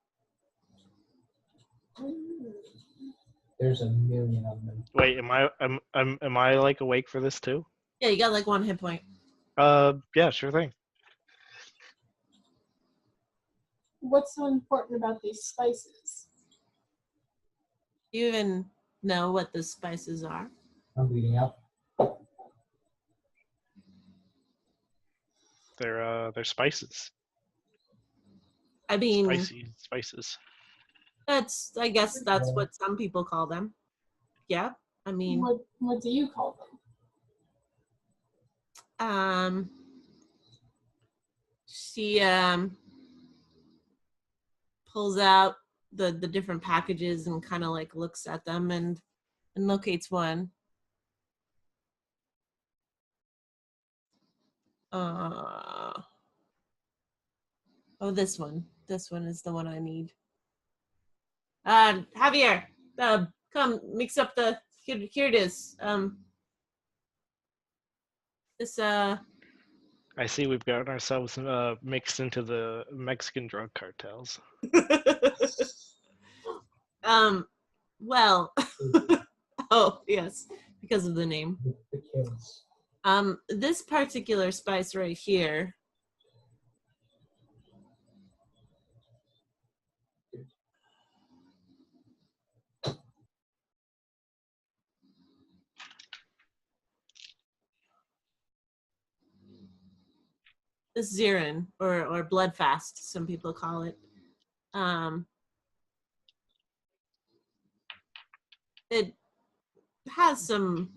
There's a million of them. Wait, am I like awake for this too? Yeah, you got like 1 hit point. Yeah, sure thing. What's so important about these spices? Do you even know what the spices are? I'm bleeding out. They're spices. I mean, Spicy spices. I guess that's what some people call them. Yeah, I mean. What do you call them? She pulls out the different packages and kind of like looks at them and locates one. Oh, this one. This one is the one I need. Javier, come mix up here it is. This I see we've gotten ourselves mixed into the Mexican drug cartels. Well, oh yes, because of the name. The kids. This particular spice right here this Zirin, or blood fast, some people call it. It has some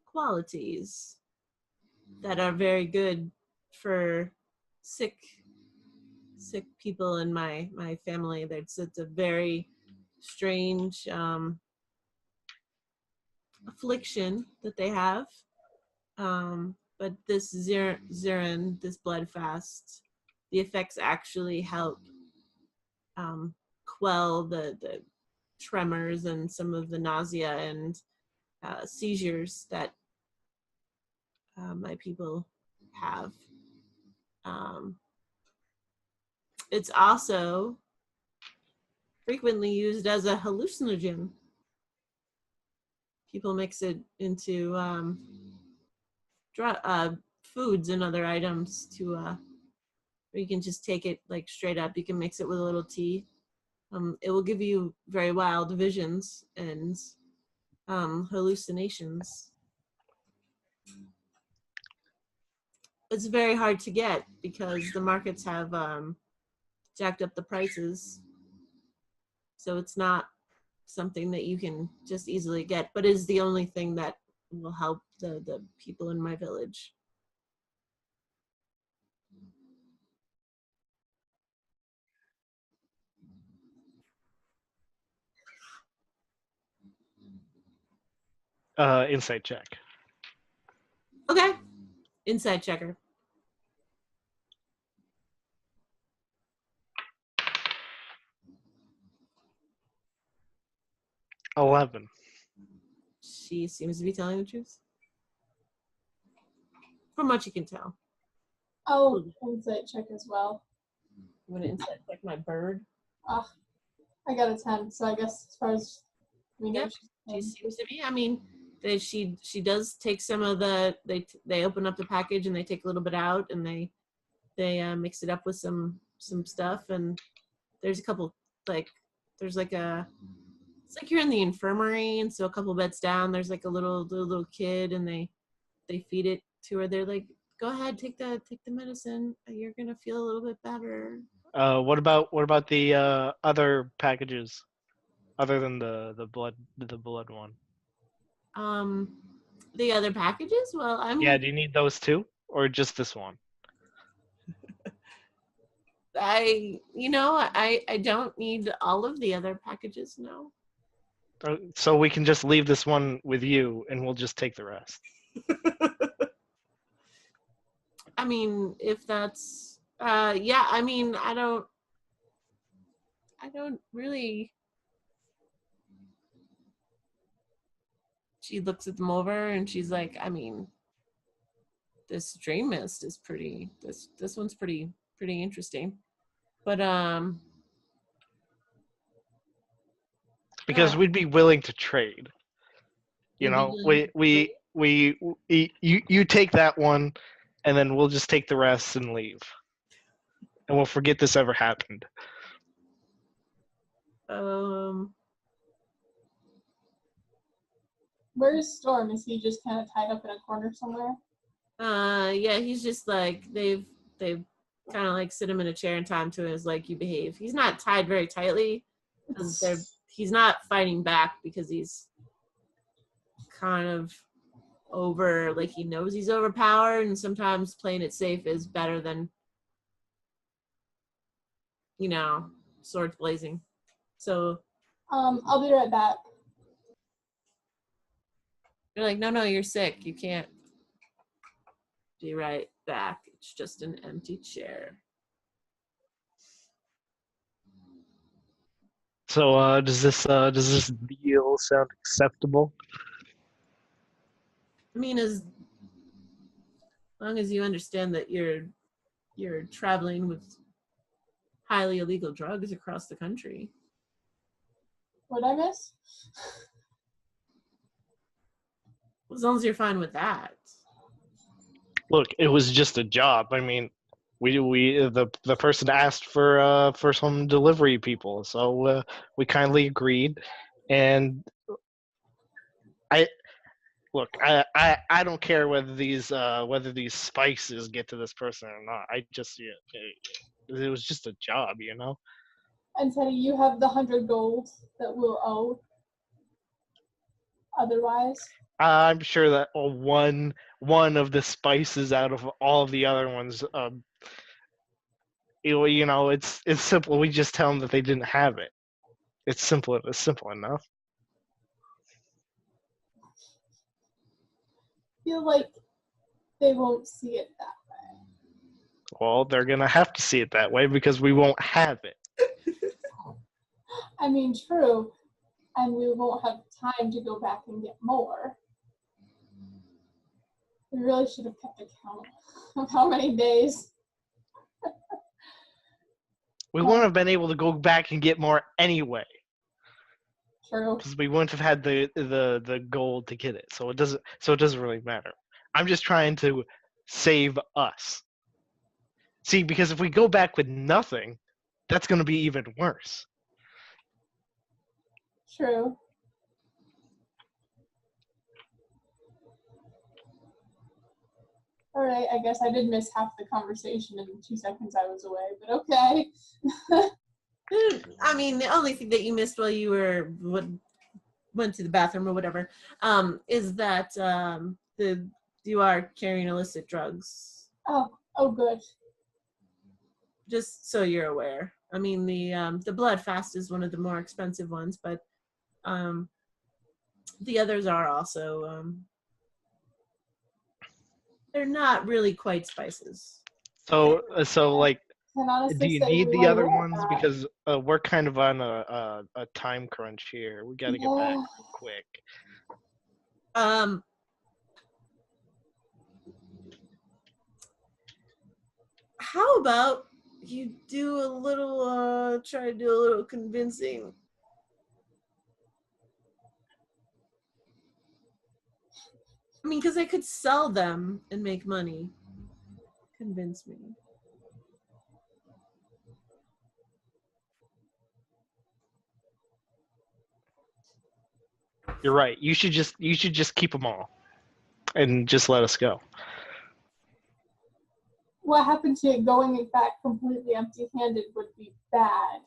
qualities that are very good for sick people in my family. It's a very strange affliction that they have. But this Zirin, this blood fast, the effects actually help quell the tremors and some of the nausea and seizures that my people have. It's also frequently used as a hallucinogen. People mix it into foods and other items to, or you can just take it like straight up. You can mix it with a little tea. It will give you very wild visions and hallucinations. It's very hard to get because the markets have jacked up the prices. So it's not something that you can just easily get, but is the only thing that will help the people in my village. Insight check. Okay. Inside checker. $11. She seems to be telling the truth. From what you can tell. Oh, insight check as well. I'm gonna insight check my bird. I got a 10, so I guess as far as we know, Yep, she seems to be. I mean, she does take some of the, they open up the package and they take a little bit out and they mix it up with some stuff, and there's a couple, like, there's like it's like you're in the infirmary, and so a couple beds down there's like a little kid, and they feed it to her. They're like, go ahead, take the medicine, you're gonna feel a little bit better. What about the other packages, other than the blood one? The other packages, well, Yeah, do you need those too, or just this one? I don't need all of the other packages, no. So we can just leave this one with you, and we'll just take the rest. I mean, if that's yeah, I mean, I don't really. She looks at them over and she's like, I mean, this dream mist is pretty, this one's pretty interesting. But because we'd be willing to trade. You know, you take that one, and then we'll just take the rest and leave, and we'll forget this ever happened. Where's Storm? Is he just kind of tied up in a corner somewhere? Yeah, he's just like, they've kind of like sit him in a chair and tie him to his, like, you behave. He's not tied very tightly. He's not fighting back because he's kind of over, like, he knows he's overpowered, and sometimes playing it safe is better than, swords blazing. So I'll be right back. You're like, no, you're sick. You can't be right back. It's just an empty chair. So does this deal sound acceptable? I mean, as long as you understand that you're traveling with highly illegal drugs across the country. What'd I miss? As long as you're fine with that. Look, it was just a job. I mean, the person asked for some delivery people, so we kindly agreed, and Look, I don't care whether these spices get to this person or not. I just it was just a job, you know. And Teddy, you have the 100 gold that we'll owe otherwise. I'm sure that one of the spices out of all of the other ones, you know, it's simple. We just tell them that they didn't have it. It's simple. It's simple enough. I feel like they won't see it that way. Well, they're gonna have to see it that way because we won't have it. I mean, true. And we won't have time to go back and get more. We really should have kept account of how many days. We wouldn't have been able to go back and get more anyway. True. Because we wouldn't have had the gold to get it. So it doesn't really matter. I'm just trying to save us. See, because if we go back with nothing, that's going to be even worse. True. All right, I guess I did miss half the conversation in the 2 seconds I was away, but okay. I mean, the only thing that you missed while you went to the bathroom or whatever, is that you are carrying illicit drugs. Oh, good. Just so you're aware. I mean, the blood fast is one of the more expensive ones, but the others are also they're not really quite spices. So like, Can honestly do you say need we the wanna other roll ones? that. Because we're kind of on a time crunch here. We got to get back quick. How about you do a little try to do a little convincing? I mean, because I could sell them and make money. Convince me. You're right. You should just keep them all, and just let us go. What happened to it going back completely empty-handed would be bad.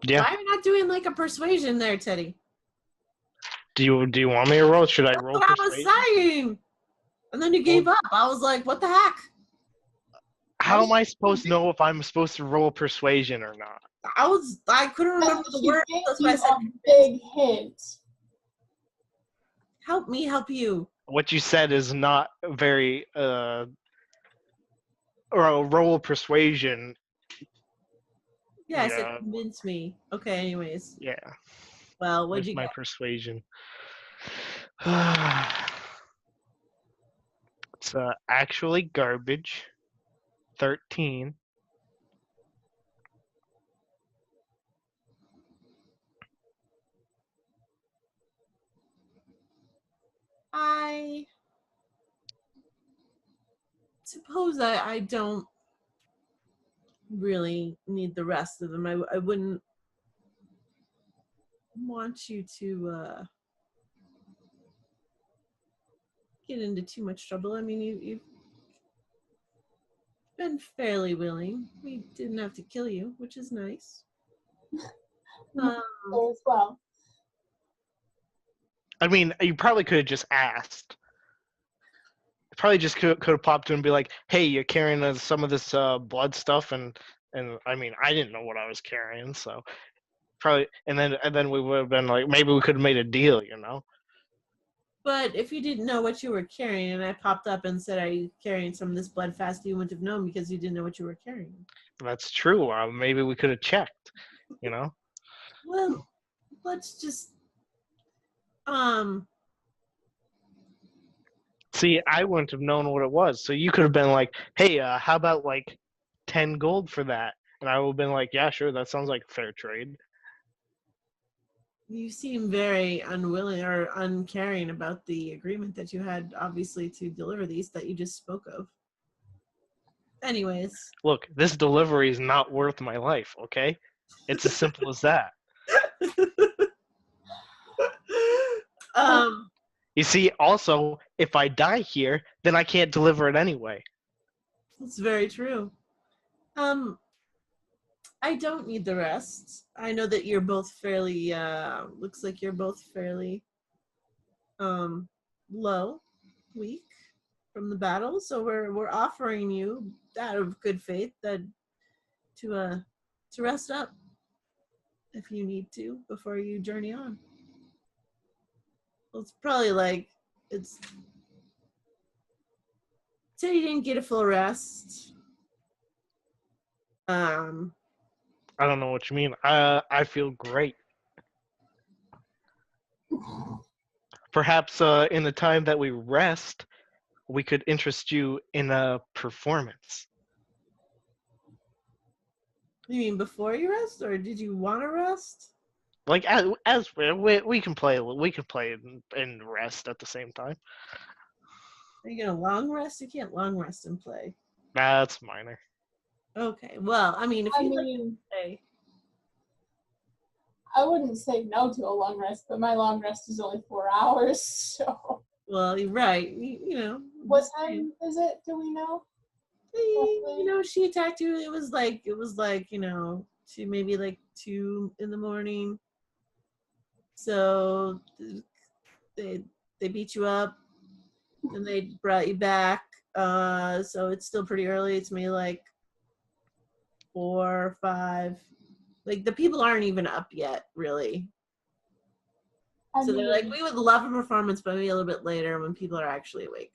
Yeah. Why are you not doing like a persuasion there, Teddy? Do you want me to roll? Should I roll That's what persuasion? I was saying. And then you gave up. I was like, what the heck? How am I supposed to know if I'm supposed to roll persuasion or not? I couldn't remember the She word. gave That's why I you said, a big hint. help me help you. What you said is not very or a roll persuasion. Yeah, I said convince me. Okay, anyways. Yeah. Well, what'd Where's you my get? persuasion? It's actually garbage. 13. I suppose I don't really need the rest of them. I wouldn't want you to get into too much trouble. I mean, you've been fairly willing. We didn't have to kill you, which is nice. As well. I mean, you probably could have just asked. Probably just could have popped in and be like, "Hey, you're carrying some of this blood stuff," and I mean, I didn't know what I was carrying, so probably, and then we would have been like, maybe we could have made a deal, you know. But if you didn't know what you were carrying, and I popped up and said, "Are you carrying some of this blood fast?" You wouldn't have known because you didn't know what you were carrying. That's true. Maybe we could have checked, you know. Well, let's just See, I wouldn't have known what it was, so you could have been like, "Hey, how about like 10 gold for that?" And I would have been like, "Yeah, sure. That sounds like fair trade." You seem very unwilling or uncaring about the agreement that you had, obviously, to deliver these that you just spoke of. Anyways. Look, this delivery is not worth my life, okay? It's as simple as that. um, You see, also, if I die here, then I can't deliver it anyway. it's very true. I don't need the rest. I know that you're both fairly looks like you're both fairly low, weak from the battle. So we're offering you out of good faith that to rest up if you need to before you journey on. Well, it's probably like it's Teddy didn't get a full rest. I don't know what you mean. I feel great. Perhaps in the time that we rest, we could interest you in a performance. You mean before you rest, or did you want to rest? Like as we can play and rest at the same time. Are you gonna long rest? You can't long rest and play. That's minor. Okay. Well, I mean, if I you like mean, to play, I wouldn't say no to a long rest, but my long rest is only 4 hours. So, well, you're right. You know. what time is it? Do we know? You know, she attacked you. It was like she maybe like 2 a.m. So they beat you up, and they brought you back. So it's still pretty early. It's maybe like 4 or 5. Like the people aren't even up yet, really. So they're like, we would love a performance, but maybe a little bit later when people are actually awake.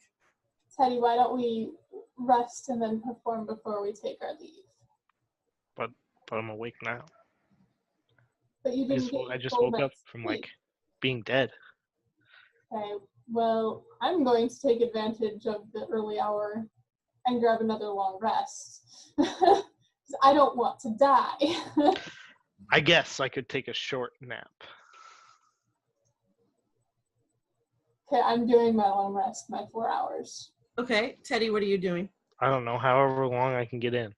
Teddy, why don't we rest and then perform before we take our leave? But I'm awake now. But you didn't I just woke up from like being dead. Okay, well, I'm going to take advantage of the early hour and grab another long rest. I don't want to die. I guess I could take a short nap. Okay, I'm doing my long rest, my 4 hours. Okay, Teddy, what are you doing? I don't know, however long I can get in.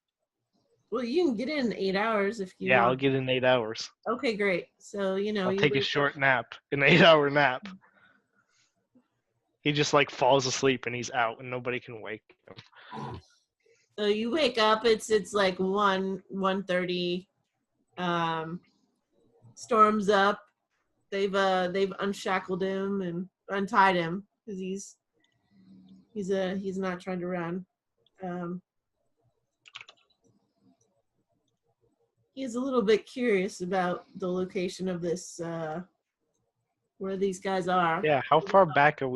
Well, you can get in 8 hours if you want. I'll get in 8 hours. Okay, great. So, I'll take a short nap, an 8-hour nap. He just like falls asleep and he's out and nobody can wake him. So you wake up, it's like 1:30. Storm's up. They've unshackled him and untied him because he's not trying to run. He's a little bit curious about the location of this where these guys are. Yeah, how far back have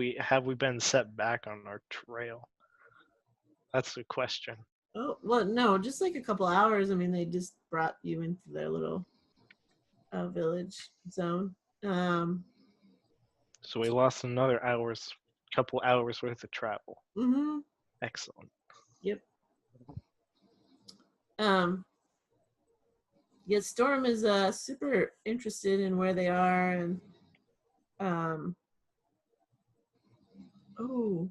we been set back on our trail? That's the question. Oh, well, no, just like a couple hours. I mean, they just brought you into their little village zone. So we lost another couple hours worth of travel. Mm-hmm. Excellent. Yep. Yeah, Storm is super interested in where they are, and oh,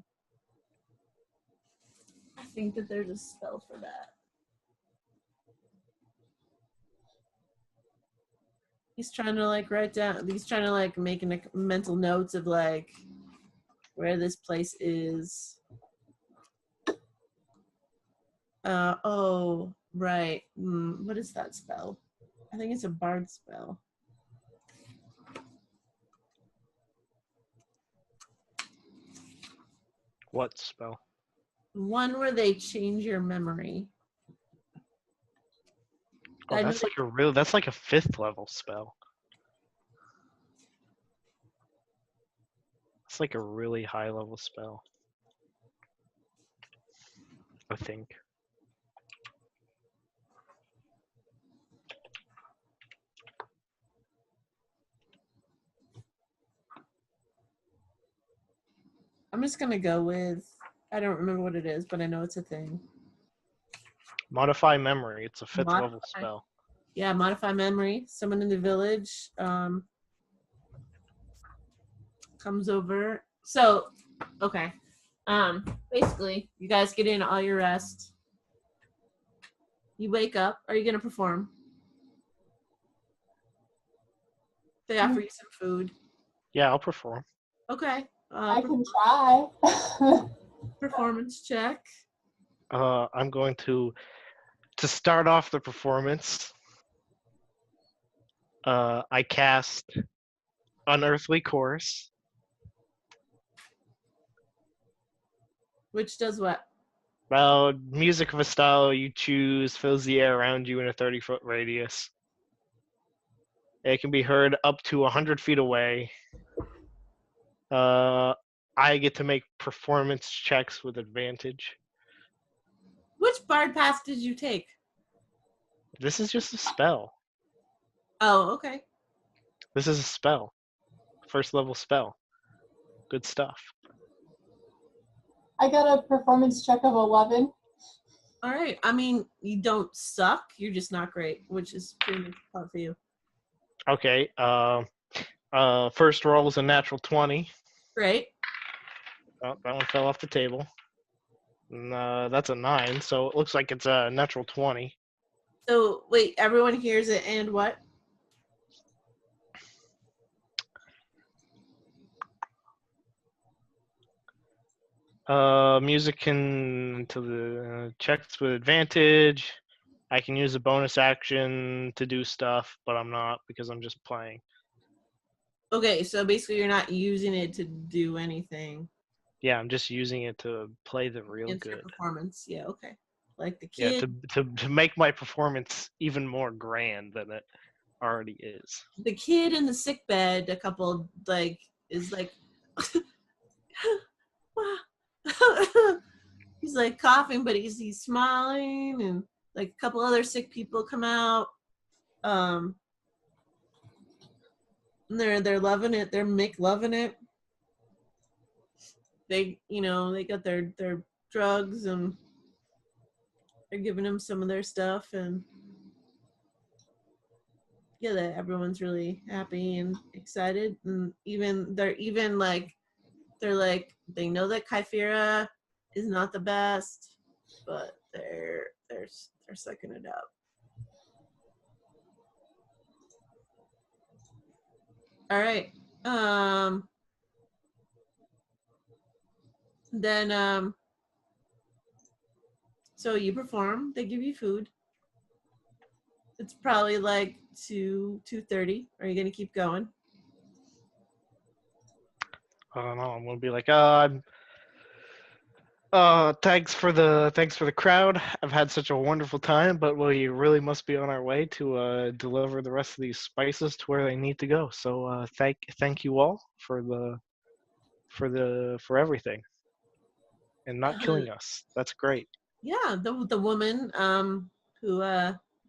I think that there's a spell for that. He's trying to like write down. He's trying to like make mental notes of like where this place is. Oh, right. What is that spell? I think it's a bard spell. What spell? One where they change your memory. Oh, that's like a 5th level spell. It's like a really high level spell. I think. I'm just gonna go with, I don't remember what it is, but I know it's a thing. Modify memory. It's a 5th level spell. Yeah, modify memory. Someone in the village comes over. So, okay. Basically, you guys get in all your rest. You wake up. Are you gonna perform? They offer you some food. Yeah, I'll perform. Okay. I can try. Performance check. I'm going to start off the performance. I cast Unearthly Chorus. Which does what? Well, music of a style you choose fills the air around you in a 30-foot radius. It can be heard up to 100 feet away. I get to make performance checks with advantage. Which bard pass did you take? This is just a spell. Oh, okay. This is a spell. First level spell. Good stuff. I got a performance check of 11. All right. I mean, you don't suck. You're just not great, which is pretty much hard for you. Okay. First roll is a natural 20. Great. Oh, that one fell off the table. And, that's a 9, so it looks like it's a natural 20. So wait, everyone hears it, and what? Music can to the checks with advantage. I can use a bonus action to do stuff, but I'm not because I'm just playing. Okay, so basically you're not using it to do anything. Yeah, I'm just using it to play the real It's your good. performance. Yeah, okay. Like the Yeah, kid. to make my performance even more grand than it already is. The kid in the sick bed, a couple like is like he's like coughing, but he's smiling, and like a couple other sick people come out. And they're loving it. They're loving it. They they got their drugs, and they're giving him some of their stuff, and yeah, that everyone's really happy and excited, and they're like they know that Cayiphra is not the best, but they're sucking it up. All right. Then so you perform. They give you food. It's probably like 2:30. Are you gonna keep going? I don't know. I'm gonna be like, thanks for the crowd. I've had such a wonderful time, but we really must be on our way to deliver the rest of these spices to where they need to go. So thank you all for everything and not killing us. That's great. Yeah, the woman who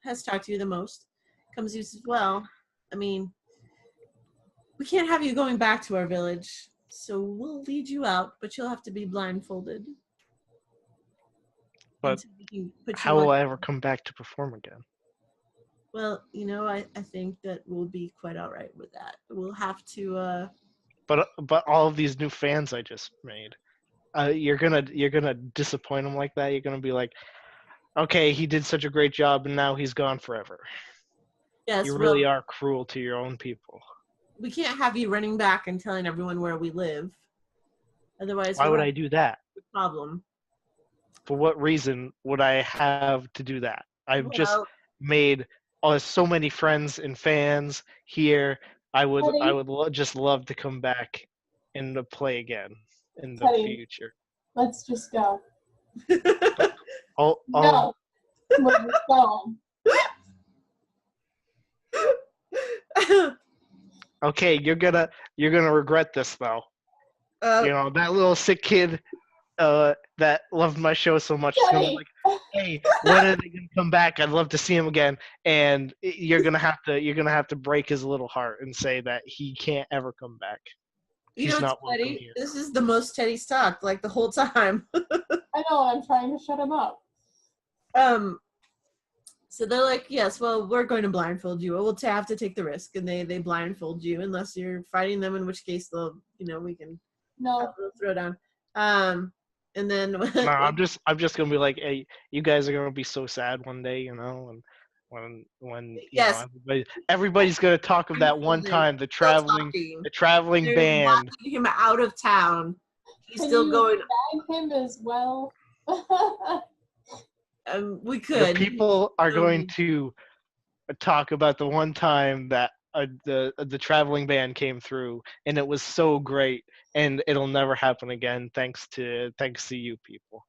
has talked to you the most comes to you and says, well, I mean, we can't have you going back to our village, so we'll lead you out, but you'll have to be blindfolded. But until we can put you how will on. I ever come back to perform again? Well, I think that we'll be quite all right with that. We'll have to But all of these new fans I just made, you're gonna disappoint them like that. You're gonna be like, okay, he did such a great job, and now he's gone forever. yes, You well, really are cruel to your own people. we can't have you running back and telling everyone where we live. Otherwise, Why we'll would have I do that? a problem. For what reason would I have to do that? I've just Well, made so many friends and fans here. I would Teddy, just love to come back and to play again in the Teddy, future. let's just go. Oh, No, we're just going. okay, you're gonna regret this though. You know, that little sick kid that loved my show so much is gonna be Teddy, like, hey, when are they gonna come back? I'd love to see him again. And you're gonna have to break his little heart and say that he can't ever come back. He's not welcome Teddy, here. this is the most Teddy's talked like the whole time. I know, I'm trying to shut him up. So they're like, yes, well, we're going to blindfold you. We'll have to take the risk, and they blindfold you unless you're fighting them, in which case they'll, we can have No, a little throwdown. And then No, I'm just gonna be like, hey, you guys are gonna be so sad one day, and when Yes. everybody's gonna talk of that one time the Still traveling They're band. watching him out of town. He's Can still you going. tag him as well? We The could. people are going to talk about the one time that the traveling band came through and it was so great and it'll never happen again thanks to you people.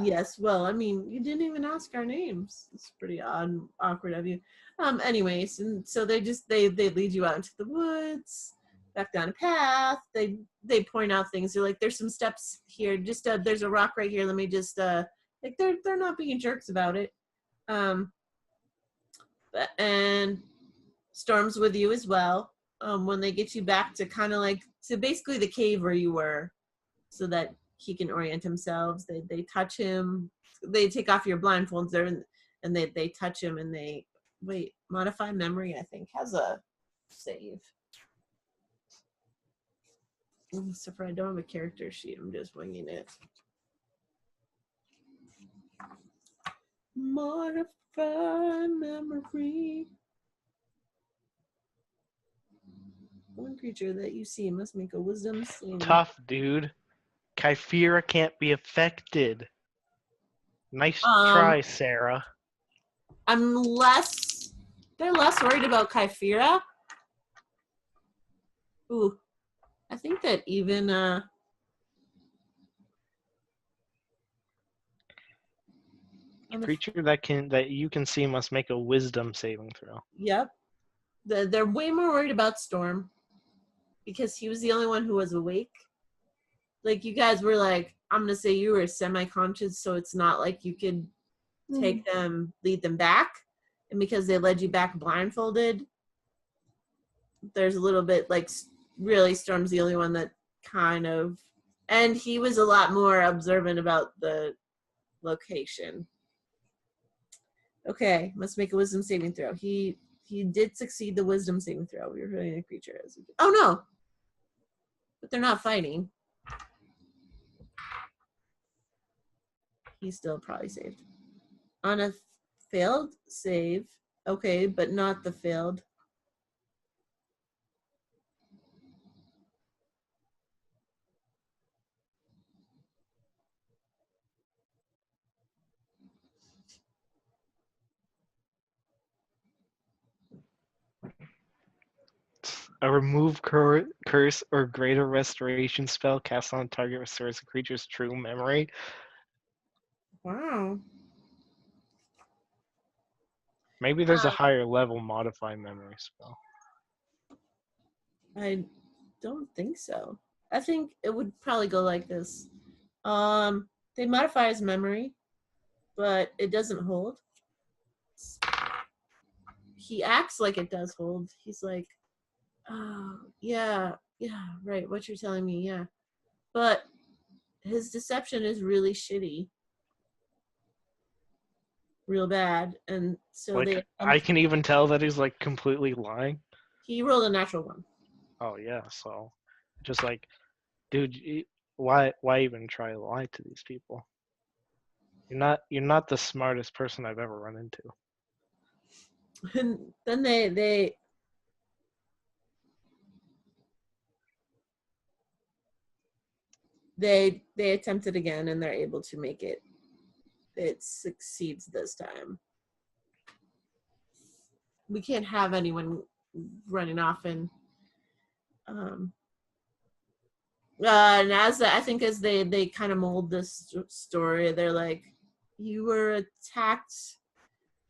Yes. Well, I mean, you didn't even ask our names. It's pretty awkward of you. Anyways, and so they lead you out into the woods, back down a path. They point out things. They're like, there's some steps here. Just there's a rock right here. Let me just like they're not being jerks about it. And Storm's with you as well. When they get you back to kind of like to basically the cave where you were, so that he can orient himself. They touch him. They take off your blindfolds there, and they touch him, and they modify memory. I think has a save. Except for I don't have a character sheet. I'm just winging it. Modify memory. One creature that you see must make a wisdom saving. Tough, dude. Cayiphra can't be affected. Nice try, Sarah. They're less worried about Cayiphra. Ooh, I think that even A creature that you can see must make a wisdom saving throw. Yep. They're way more worried about Storm because he was the only one who was awake. Like, you guys were like, I'm going to say you were semi-conscious, so it's not like you could take them, lead them back. And because they led you back blindfolded, there's a little bit like, really, Storm's the only one that kind of, and he was a lot more observant about the location. Okay, must make a wisdom saving throw. He did succeed the wisdom saving throw. You're hurting a creature. Oh no! But they're not fighting. He's still probably saved. On a failed save, okay, but not the failed. A remove curse or greater restoration spell cast on target restores a creature's true memory. Wow. Maybe there's a higher level modify memory spell. I don't think so. I think it would probably go like this. They modify his memory, but it doesn't hold. He acts like it does hold. He's like, oh, yeah, right, what you're telling me, yeah. But his deception is really shitty. Real bad. And so like, I can even tell that he's like completely lying. He rolled a natural one. Oh yeah, so just like, dude, why even try to lie to these people? You're not the smartest person I've ever run into. And then they attempt it again, and they're able to make it. It succeeds this time. We can't have anyone running off and as I think as they kind of mold this story, they're like, you were attacked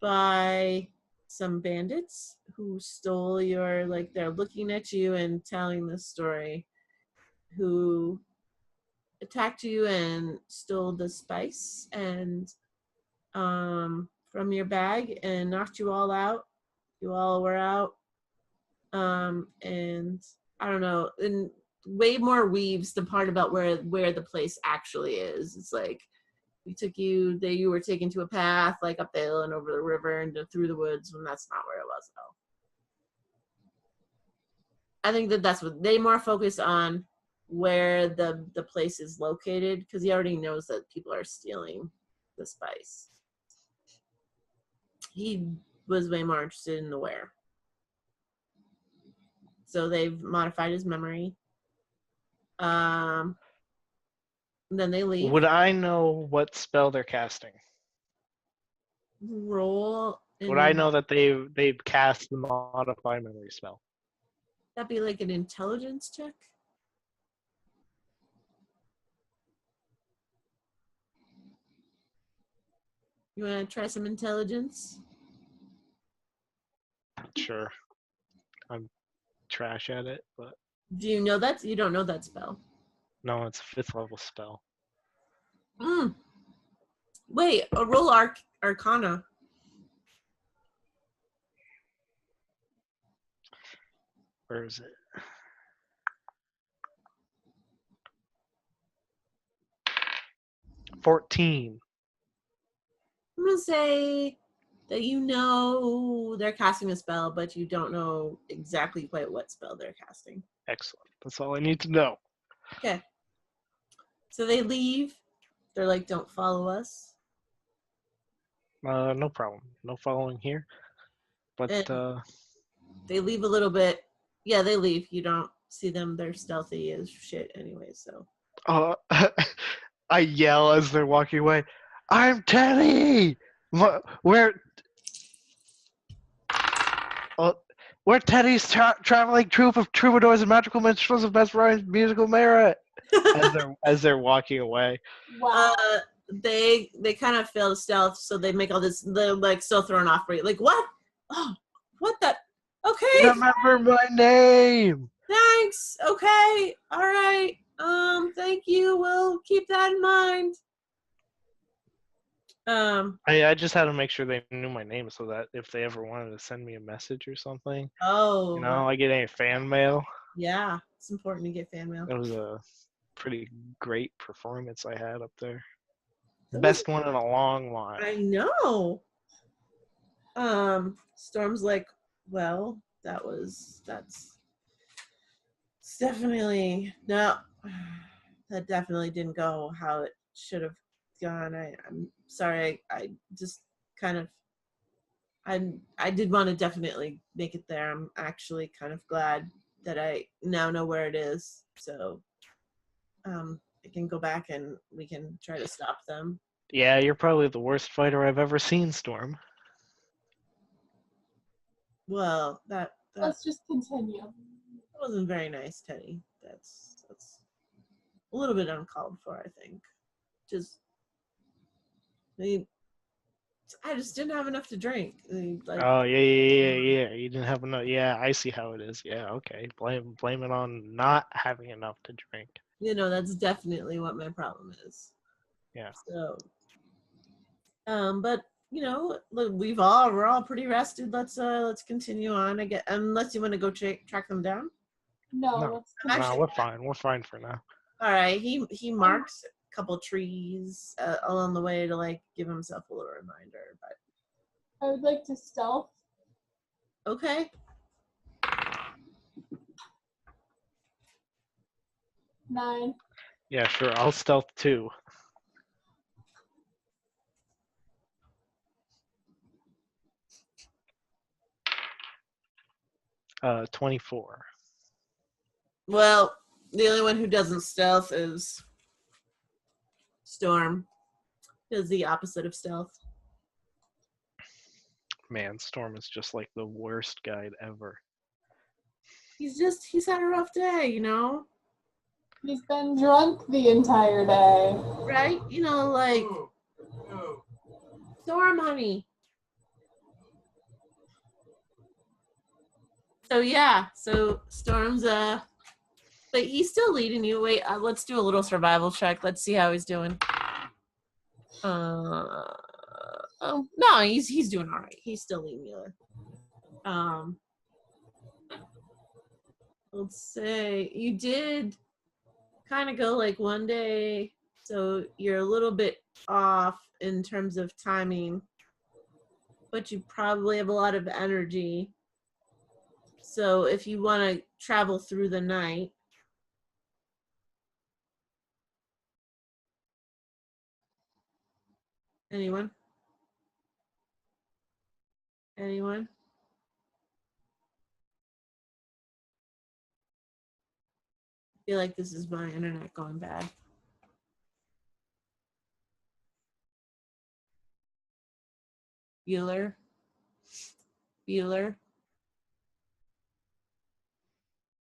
by some bandits who stole your, like, they're looking at you and telling the story, who attacked you and stole the spice and from your bag and knocked you all out. You all were out. And I don't know, and way more weaves the part about where the place actually is. It's like, we took you, you were taken to a path like up the hill and over the river and through the woods, when that's not where it was at all. I think that's what they more focus on, where the place is located, because he already knows that people are stealing the spice. he was way more interested in the where. So they've modified his memory. Then they leave. Would I know what spell they're casting? Roll. Would I know that they've cast the modify memory spell? That'd be like an intelligence check. You want to try some intelligence? Sure. I'm trash at it, but Do you know that? You don't know that spell. no, it's a 5th level spell. Wait, a roll Arcana. Where is it? $14. I'm gonna say that you know they're casting a spell, but you don't know exactly quite what spell they're casting. Excellent. That's all I need to know. Okay. So they leave. They're like, don't follow us. No problem. No following here. But And they leave a little bit. Yeah, they leave. You don't see them. They're stealthy as shit anyway, so. I yell as they're walking away. I'm Teddy! We're Teddy's traveling troupe of troubadours and magical minstrels of mesmerizing musical merit. as they're walking away. Wow. They kind of fail to stealth, so they make all this. They're like so thrown off. Like, what? Oh, what the? Okay. Remember my name. Thanks. Okay. All right. Thank you. We'll keep that in mind. I just had to make sure they knew my name so that if they ever wanted to send me a message or something, Oh. I get any fan mail. Yeah, it's important to get fan mail. It was a pretty great performance I had up there. That Best one in a long while. I know. Storm's like, well, that's definitely no. That definitely didn't go how it should have gone. I'm sorry. I just kind of I did want to definitely make it there. I'm actually kind of glad that I now know where it is. So I can go back and we can try to stop them. Yeah, you're probably the worst fighter I've ever seen, Storm. Well, that Let's just continue. wasn't very nice, Teddy. That's a little bit uncalled for, I think. I just didn't have enough to drink. Like, Oh yeah. You didn't have enough. Yeah, I see how it is. Yeah, okay. Blame it on not having enough to drink. that's definitely what my problem is. Yeah. So, but we're all pretty rested. Let's continue on. I get unless you want to go track them down. No. No, we're fine. We're fine for now. All right. He marks a couple trees along the way to like give himself a little reminder. But I would like to stealth. okay. 9. Yeah, sure. I'll stealth too. Uh, 24. Well, the only one who doesn't stealth is Storm. Is the opposite of stealth. Man, Storm is just like the worst guide ever. He's had a rough day, He's been drunk the entire day. right? Like Storm, honey. So yeah, Storm's but he's still leading you. Wait, let's do a little survival check. Let's see how he's doing. Oh no, he's doing all right. He's still leading you. Let's say you did kind of go like one day, so you're a little bit off in terms of timing, but you probably have a lot of energy. So if you want to travel through the night, anyone? Anyone? I feel like this is my internet going bad. Bueller? Bueller?